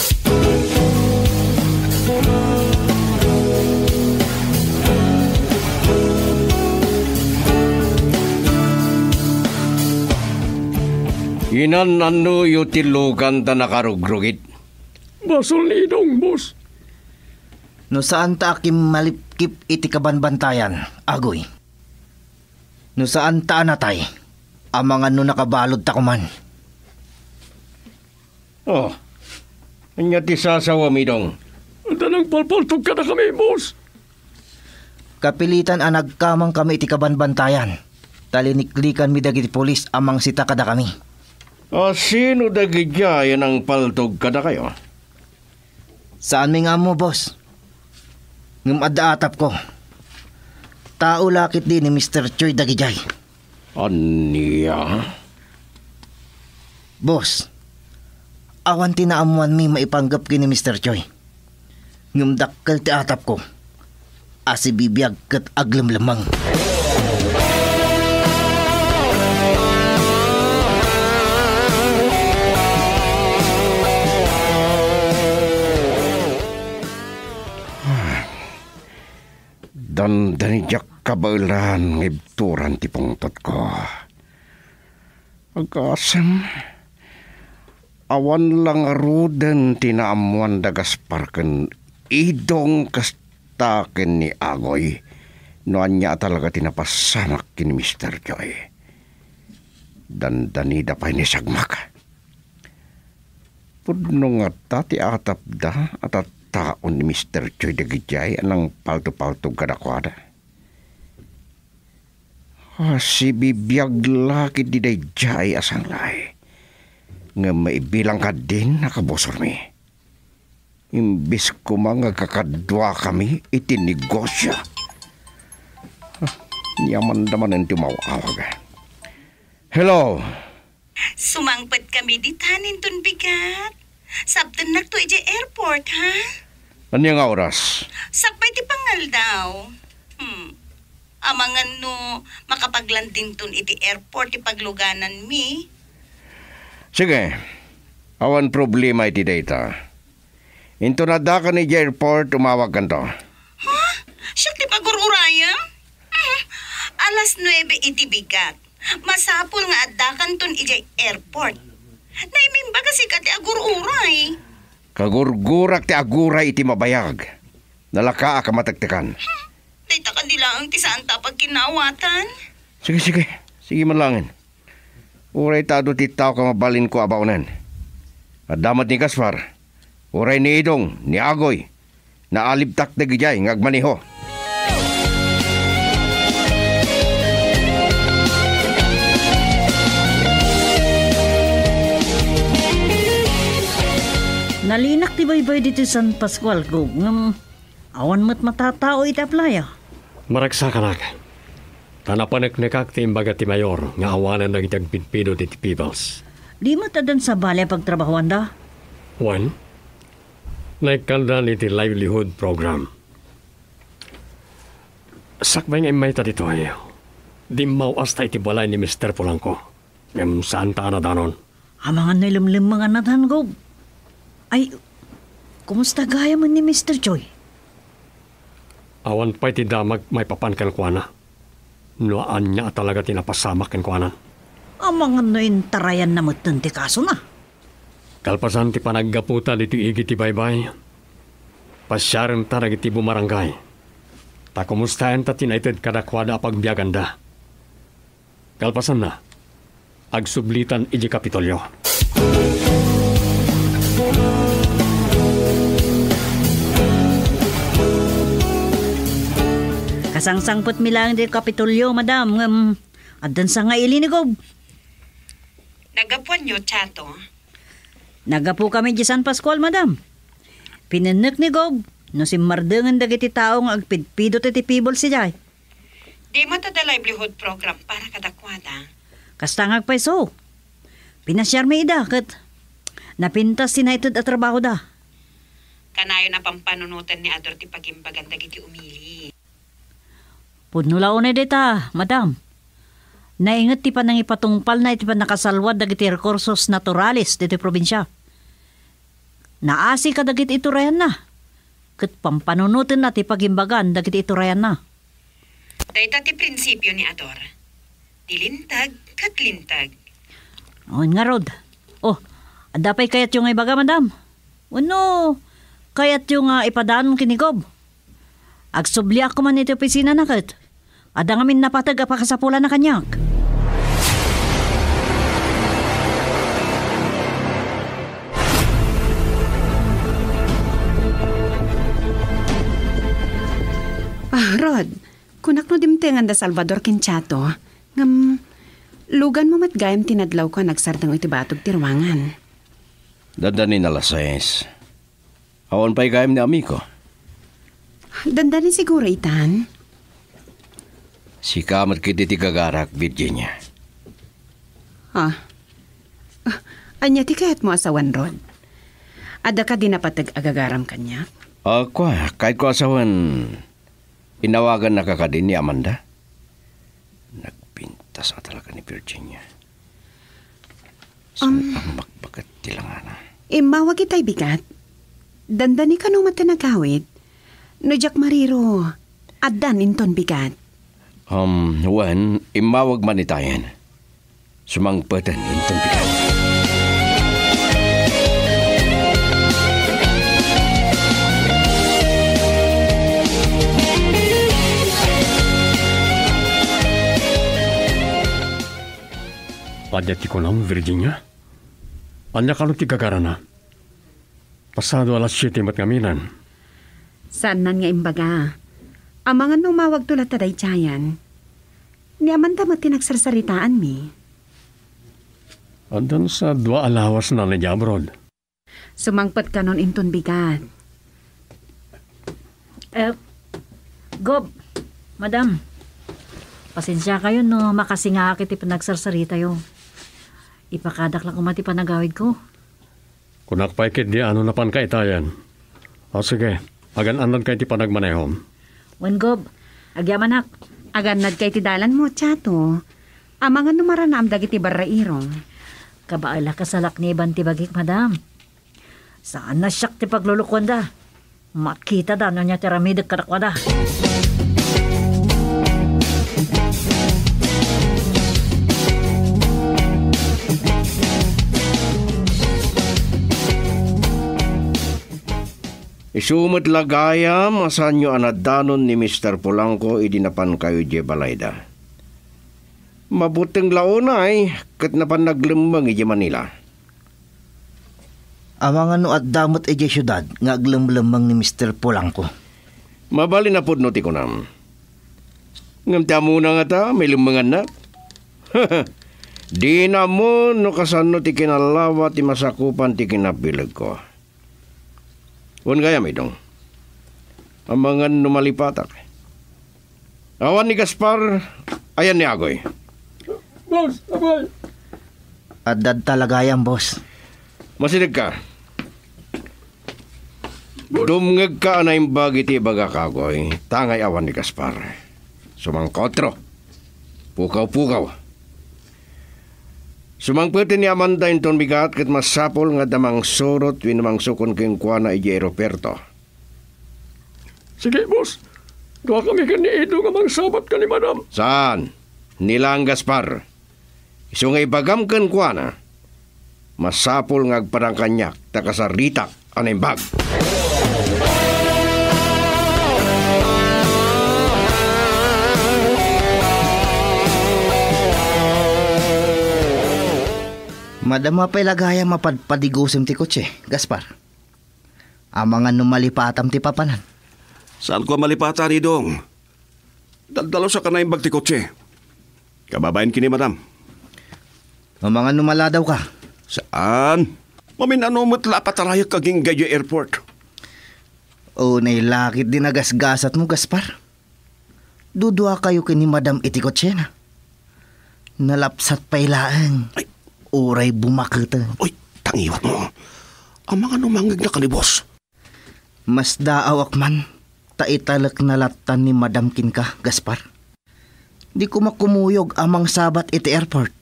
Inan ano yu tilugan ta nakarugrugit. Basol ni Idong, boss. No saan ta akim malipkip iti kabanbantayan, Agoy? No saan ta anatay? Amang ano nakabalod ta kuman. Oh, anya ti sasawa mi dong. Danang palpaltog ka na kami, boss. Kapilitan ang nagkamang kami iti kabanbantayan. Taliniklikan mi dagiti polis amang sita kada kami. Sino dagidya yan ang paltog kada kayo? Saan mi nga mo, boss? Ngum adda-atap ko. Tao lakit din ni Mr. Choy Dagijay. Aniya? Boss, awan tinaamuan mi maipanggap kini Mr. Choi. Ngumdakkel ti atap ko. Asi bibiyag kat aglamlamang. Dan danijak kabailan ngibturan ti pungtot ko. Agasem, awan lang aruden tinaamuan da Gaspar ken idong kastaken ni Agoy. Noan niya talaga tinapasamak kini Mr. Joy. Dan danida pa ni sagmak. Pudno nga tati atap da at taon ni Mr. Joy dagijay anang palto-palto kadakwada. Si bibiyag laki di dayjay asang lay. Nga maibilang ka din nakabosor mi. Imbis ko mga kakadwa kami itinegosyo. Yaman naman ang tumawawag. Hello? Sumangpad kami di tanin ton bigat. Sabtan na to ije airport, ha? Ano yung oras? Sakpay ti pangal daw. Amangan no, makapaglanding ton iti airport ti pagluganan mi. Sige. Awan problema iti data. Into na da ka ni airport, umawag ka to. Ha? Siya ti pagururayam? Alas 9 iti bigat. Masapul nga addakan ton iti airport. Naimimba kasi ka ti agururay. Kagurgurak ti aguray iti mabayag. Nalaka ka matagtikan. Dayta ka nila ang ti santa pag kinawatan. Sige. Sige manlangin. Uray tado ti tao ka mabalin ko abaunan. At damat ni Gaspar. Uray ni Idong, ni Agoy. Na alibtak na gijay ngagmaniho. Nalinak ti baybay dito San Pascual ko. Awan mo't matatao iti playa. Maraksa ka nak. Tanapanek-nekak ti imbaga ti mayor nga awanan na itagpidpido ti Peoples. Di matadan sa balay pagtrabahoan da? One, naikanda ni ti livelihood program. Sakbay nga imay ta dito ay. Di mawas ta iti balay ni Mr. Polanco. Ngam saan ta na danon. Amangan na ilimlim mga natan ko. Ay, kumusta gaya man ni Mr. Choi? Awan pa'y ti damag may papankan ko na. Noaan niya talaga tinapasamak kan kuanan. Amangan na intarayan na matan ti kaso na. Kalpasan ti panaggaputa dito igi ti baybay. Pasyaran ta nagiti bumarangay. Ta kumustahan ta tinaited kadakwada pagbiaganda. Kalpasan na. Agsublitan iji Kapitolyo. Kasangsangpot mi lang di Kapitolyo, madam. Adan sa nga ilinigob. Nagapuan nyo, Chato. Nagapu kami di San Pascual, madam. Pinanek ni Gob. No si mardengan dagiti tao nga agpidpidot iti people si Jay. Di mo tada livelihood program para kadakwada. Kastangag pa iso. Pinasyar may ida kat napintas sinaited at trabaho da. Kanayo na pampanunutan ni Ador ti pagimbagan dagiti umili. Pudnulaon na dita, madam. Naingat ti pa nang ipatungpal na iti pa nakasalwad dagiti recursos naturalis dito probinsya. Naasi ka dagiti iturayan na. Kat pampanunutin na ti pagimbagan dagiti iturayan na. Dayta ti prinsipyo ni Ador. Dilintag kat lintag. O nga Rod. Oh, adapay kayat yung ibaga, madam. Ano, kayat yung ipadaan kinigob. Agsubli ako man iti opisina na kat. Ada ngamin napatag apakasapula na kanyak. Rod, kunak no dimtengan da Salvador Kinchato, ngam, lugan mo matgayam tinadlaw ko nagsardang iti batog tirwangan. Dandanin alas 6. Awan pa'y gayam ni Amico. Dandanin siguro itan. Si Kamat kiti ti Kagarak, Virginia. Anya ti kahit mo asawan rod. Ada ka din napatag agagaram kanya? Ako, kahit ko asawan, inawagan na kakadin ni Amanda. Nagpintas na talaga ni Virginia. Ang magbagat tilangan na. Mawag itay bigat. Dandani ka nung matanagawid. No Jack Mariro, adan inton bigat. Wan, imawag man itayan. Sumangpatan inton bigat. Padyati ko lang, Virginia. Anya ka nung tigagara na. Pasado alas 7 mat ngaminan. Saan nan nga imbaga? Amangan nung mawag tulat taday tiyayan. Ni Amanda mo tinagsarsaritaan mi. Andan sa 2 alawas na ni Jabrod. Sumangpat ka nun inton bigat. Gob, madam. Pasensya kayo no, makasinga akit ipanagsarsarita yo. Ipakadak lang kumati panagawid ko. Kunak paikit di ano napan ka itayan. O sige, agan-anan kayo ti panagmanehom. Wan Gob, agyamanak. Aganad kay tidalan mo, Chato. Amangan numaranam dagiti barrairong. Kabaala ka sa lakniban ti bagik, madam. Saan na siyak ti paglulukwan da? Makita da, no niya tiramidag kadakwa da. Isumot lagayam, asan nyo anadanon ni Mr. Polanco idinapan kayo di balayda. Mabuting launay, kat napan naglembang iji Manila. Amangan no at damot iji syudad, nga aglemlembang ni Mr. Polanco. Mabali na po no ti kunam. Ngamta muna nga ta, may lumbangan na. Di na mo no kasano ti kinalawa ti masakupan ti kinabilag ko. Wan gaya may dong. Amangan numalipatak. Awan ni Gaspar, ayan ni Agoy. Boss, abay! Adad talaga yan, boss. Masinig ka. Dumngag ka na yung bagiti baga kagoy. Tangay awan ni Gaspar. Sumangkotro. Pukaw-pukaw. Sumangputin ni Amanda inton bigat kat masapol nga damang surot winamang sukon keng kuana iji aeroperto. Sige, boss. Doa kami ka ni Edo nga mangsabat ka ni madam. Saan? Nilang Gaspar. Isu nga ibagam ken kuana. Masapol nga agparang kanyak takasarita anay bag. Madama pa'y lagaya mapadpadigusem ti kotse, Gaspar. Amangan numalipatam ti papanan. Saan ko malipatan ni Dong? Daldalo sa kanay bag ti kotse. Kababayan kini, madam. Amangan numala daw ka. Saan? Maminano mo't lapatarayak kaging Gayo Airport. O nailakit din nagasgasat mo, Gaspar. Dudua kayo kini madam iti kotse na. Nalapsat pa'y laang. Ay, uray bumakita. oy, tangiwat mo. Ang mga numangig na kanibos. Mas daawak man, taitalak na latan ni Madam Kinka, Gaspar. Di ko makumuyog amang sabat iti airport.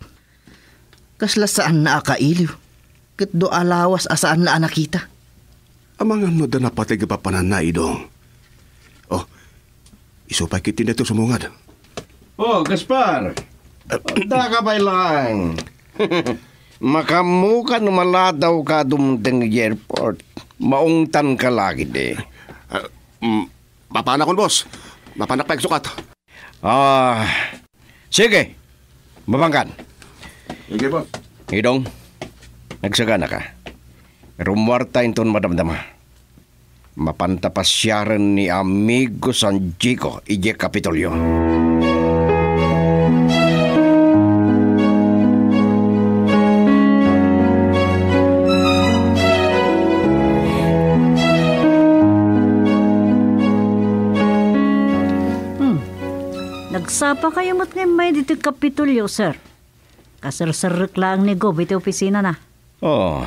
Kasla saan na akailiw. Kat do alawas asaan na nakita. Ang mga no da napatig pa pananay, Dong. Oh, isupay kitin ito sumungad. Oh, Gaspar. Da ka ba lang? Makamukan maladaw ka dumdeng airport. Maungtan ka lagi de. Mapanak kon, boss. Mapanak pa sukat. Sige. Mabangkan. Sige, boss. Idong, nagsagana ka. Rumwarta inton madamdama. Mapantapasyaran ni amigo San Chico ije Kapitolyo. Nagsapa kayo mo't ngayon may dito Kapitolyo, sir. Kasar-sarek lang ni Gob iti opisina na. Oh,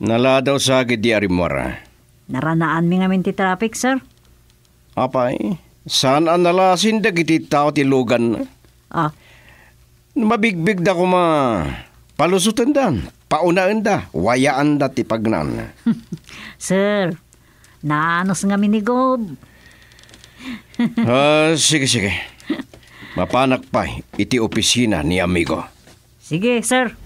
nala daw sa di arimwara. Naranaan mi ngamin ti traffic, sir. Apay, saan ang nalasin dagiti tao ti lugan? Ah, Mabigbig da ko palusutan dan, paunaan da, wayaan da ti pagnan. sir, naanos ngamin ni Gob. Sige. Mapanak pa iti opisina ni amigo. Sige, sir.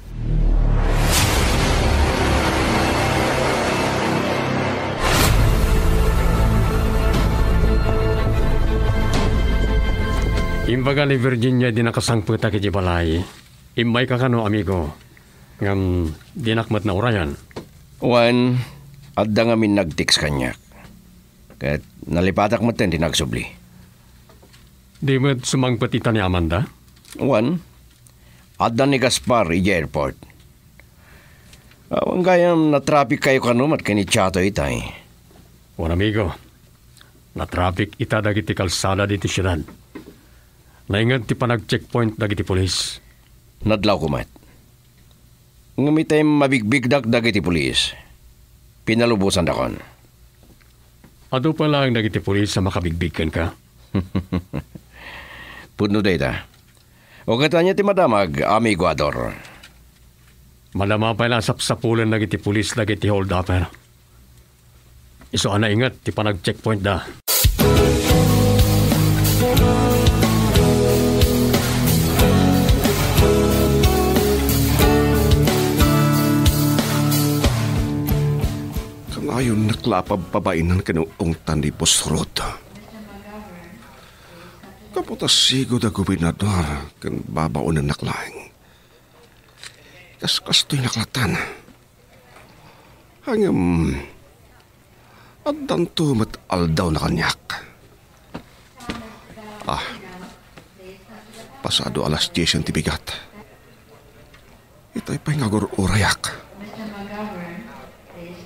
Imbaga ni Virginia di nakasangputa kiti balay. Imay ka kano, amigo. Ngam dinakmat na urayan. Wan, adda nga min nagtiks kanyak. Kat nalipatak mo ten di nagsubli. Di mo sumangpat ita ni Amanda? Wan, adda ni Gaspar iji airport. Ang gayam na traffic kayo kanumat kani Chato itay. Wan, amigo. Na traffic ita dagiti kalsada diti syudad. Naingat ti panag-checkpoint dagiti polis. Nadlaw kumat. Ngamitay mabigbigdak dagiti polis. Pinalubusan dakon. Ado pa lang dagiti polis sa makabigbigkan ka? Puno data. O katanya ti madamag, amigo ador. Malama pa na sapsapulan dagiti polis dagiti hold-upper. Iso ana ingat ti panag-checkpoint da. Ayon naklapab pabainan kanuong tandi posrot. Kaputas sigo da gobernador kan babaon na naklaing. Kas-kastoy naklatan. Hangam addan tumat aldaw na kanyak. Pasado alas 10 ti bigat. Itay pa'y ngagor urayak.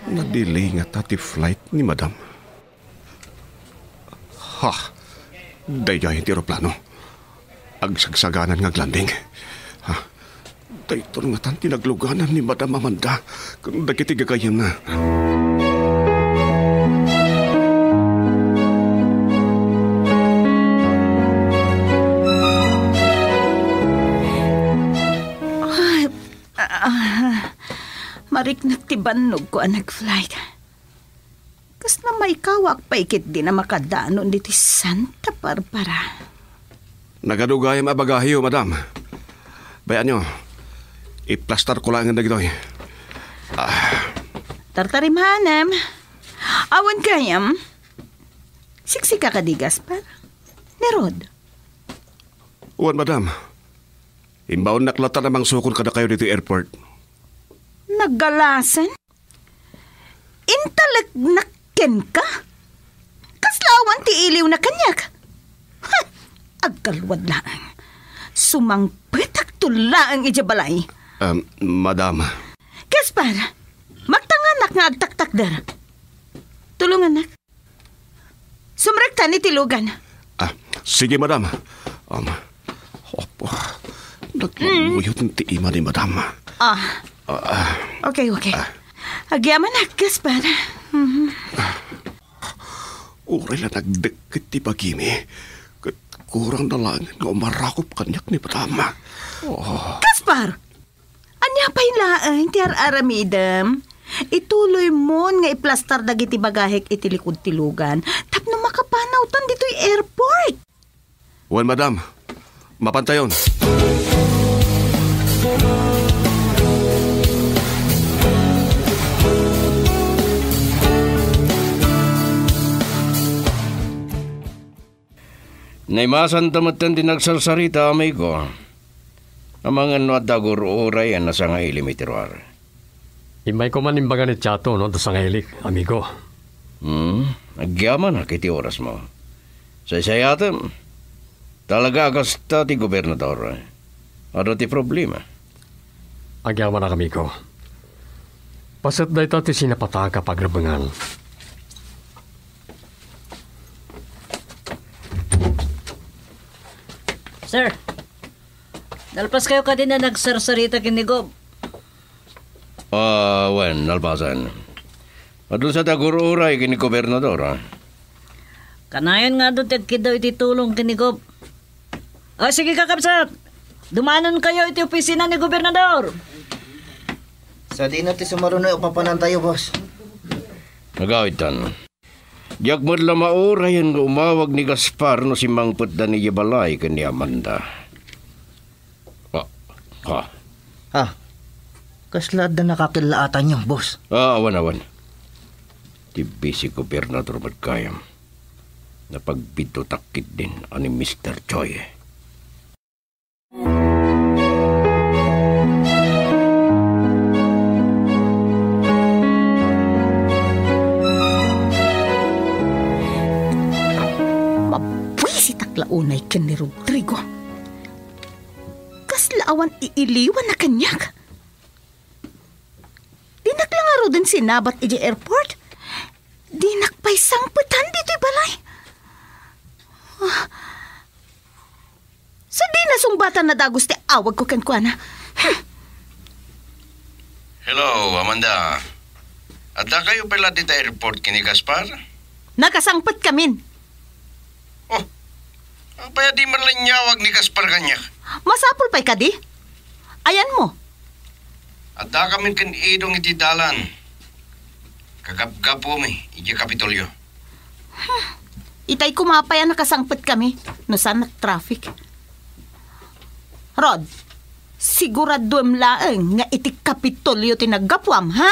Nadili nga tati flight ni madam. Dayay ti aeroplano. Agsagsaganan nga landing. Dayto nga tan tinagluganan ni Madam Amanda kung dagiti gagayam na. Mariknak ti bannog ko ang nag-flight. Kas na may kawak pa ikit di na makadanon diti Santa Barbara. Nagadugayam abagahiyo, madam. Bayan nyo, iplastar ko lang ang dagitoy. Tartarimanam. Awan kayam. Siksika ka di, Gaspar. Nerod. Uwan, madam. Imbaon naklata namang sukon kada kayo dito airport. Naggalasan? Intalagnakken ka? Kaslawan ti iliw na kanyak. Agkalwad lang. Sumangpetak tulaang ijabalay. Madam. Gaspar, magtanganak nga agtaktak dar. Tulungan nak. Sumrekta ni tilugan. Sige, madam. Opo. Naglamuyot ng tiima ni madam. Okay. Agyaman na, Gaspar. Uray lang nagdagkit ti pagimi. Kurang na lang nga umarakop kanyak ni madam. Gaspar! Anya pa yung ti aramidam. Ituloy mo nga iplastar dagiti bagahek itilikod tilugan. Tapno makapanawtan dito'y airport. Well, madam. Mapantayon. Naimasan tamatan din nagsarsarita, amigo. Ang mga nadagur oray ang nasa nga ilimitiruar. Imay ko man imbaga ni Chato, no, sa ngayilik, amigo. Agyaman na kiti oras mo. Sa isayatam, talaga agasta ti gobernador. Ano ti problema? Agyaman na, amigo. Pasat da ito ti sinapataka pagrabangan. Sir, dalpas kayo ka din na nagsarsarita kinigob. Wen, nalpasan. Adun sa tagururay kini gobernador, ha? Kanayon nga doon daw iti tulong kinigop. Sige kakabsat, dumanon kayo iti opisina ni gobernador. Sa di natin sumarunoy upapanan tayo, boss. Nagawitan. Diyak mo lang maurayan nga umawag ni Gaspar no si Mangput da ni Yabalay kani Amanda. Kaslad na nakakilaatan niyo, boss. Awan. Tibi si Gobernador Magkayam. Napagbito takit din ani Mr. Choi. Mabwisi taklaunay ken ni Rodrigo. Kaslaawan iiliwan na kanyak. Dinaklangaro din sinabat iji airport. Dinakpay sangputan dito'y balay. Sa di na sumbatan na dagos ti awag ko kenkwana. Hello, Amanda. Adda kayo pala dito airport kini Gaspar? Nakasangput kamin. Paya di man lang nyawag ni Gaspar kanya. Masapul pa'y kadi. Ayan mo. Adda kami kin idong iti dalan. Kagap-gapo mi, iti Kapitolyo. Itay kumapay ang nakasangput kami. No saan traffic. Rod, siguraduem laeng nga iti Kapitolyo tinaggapuam, ha?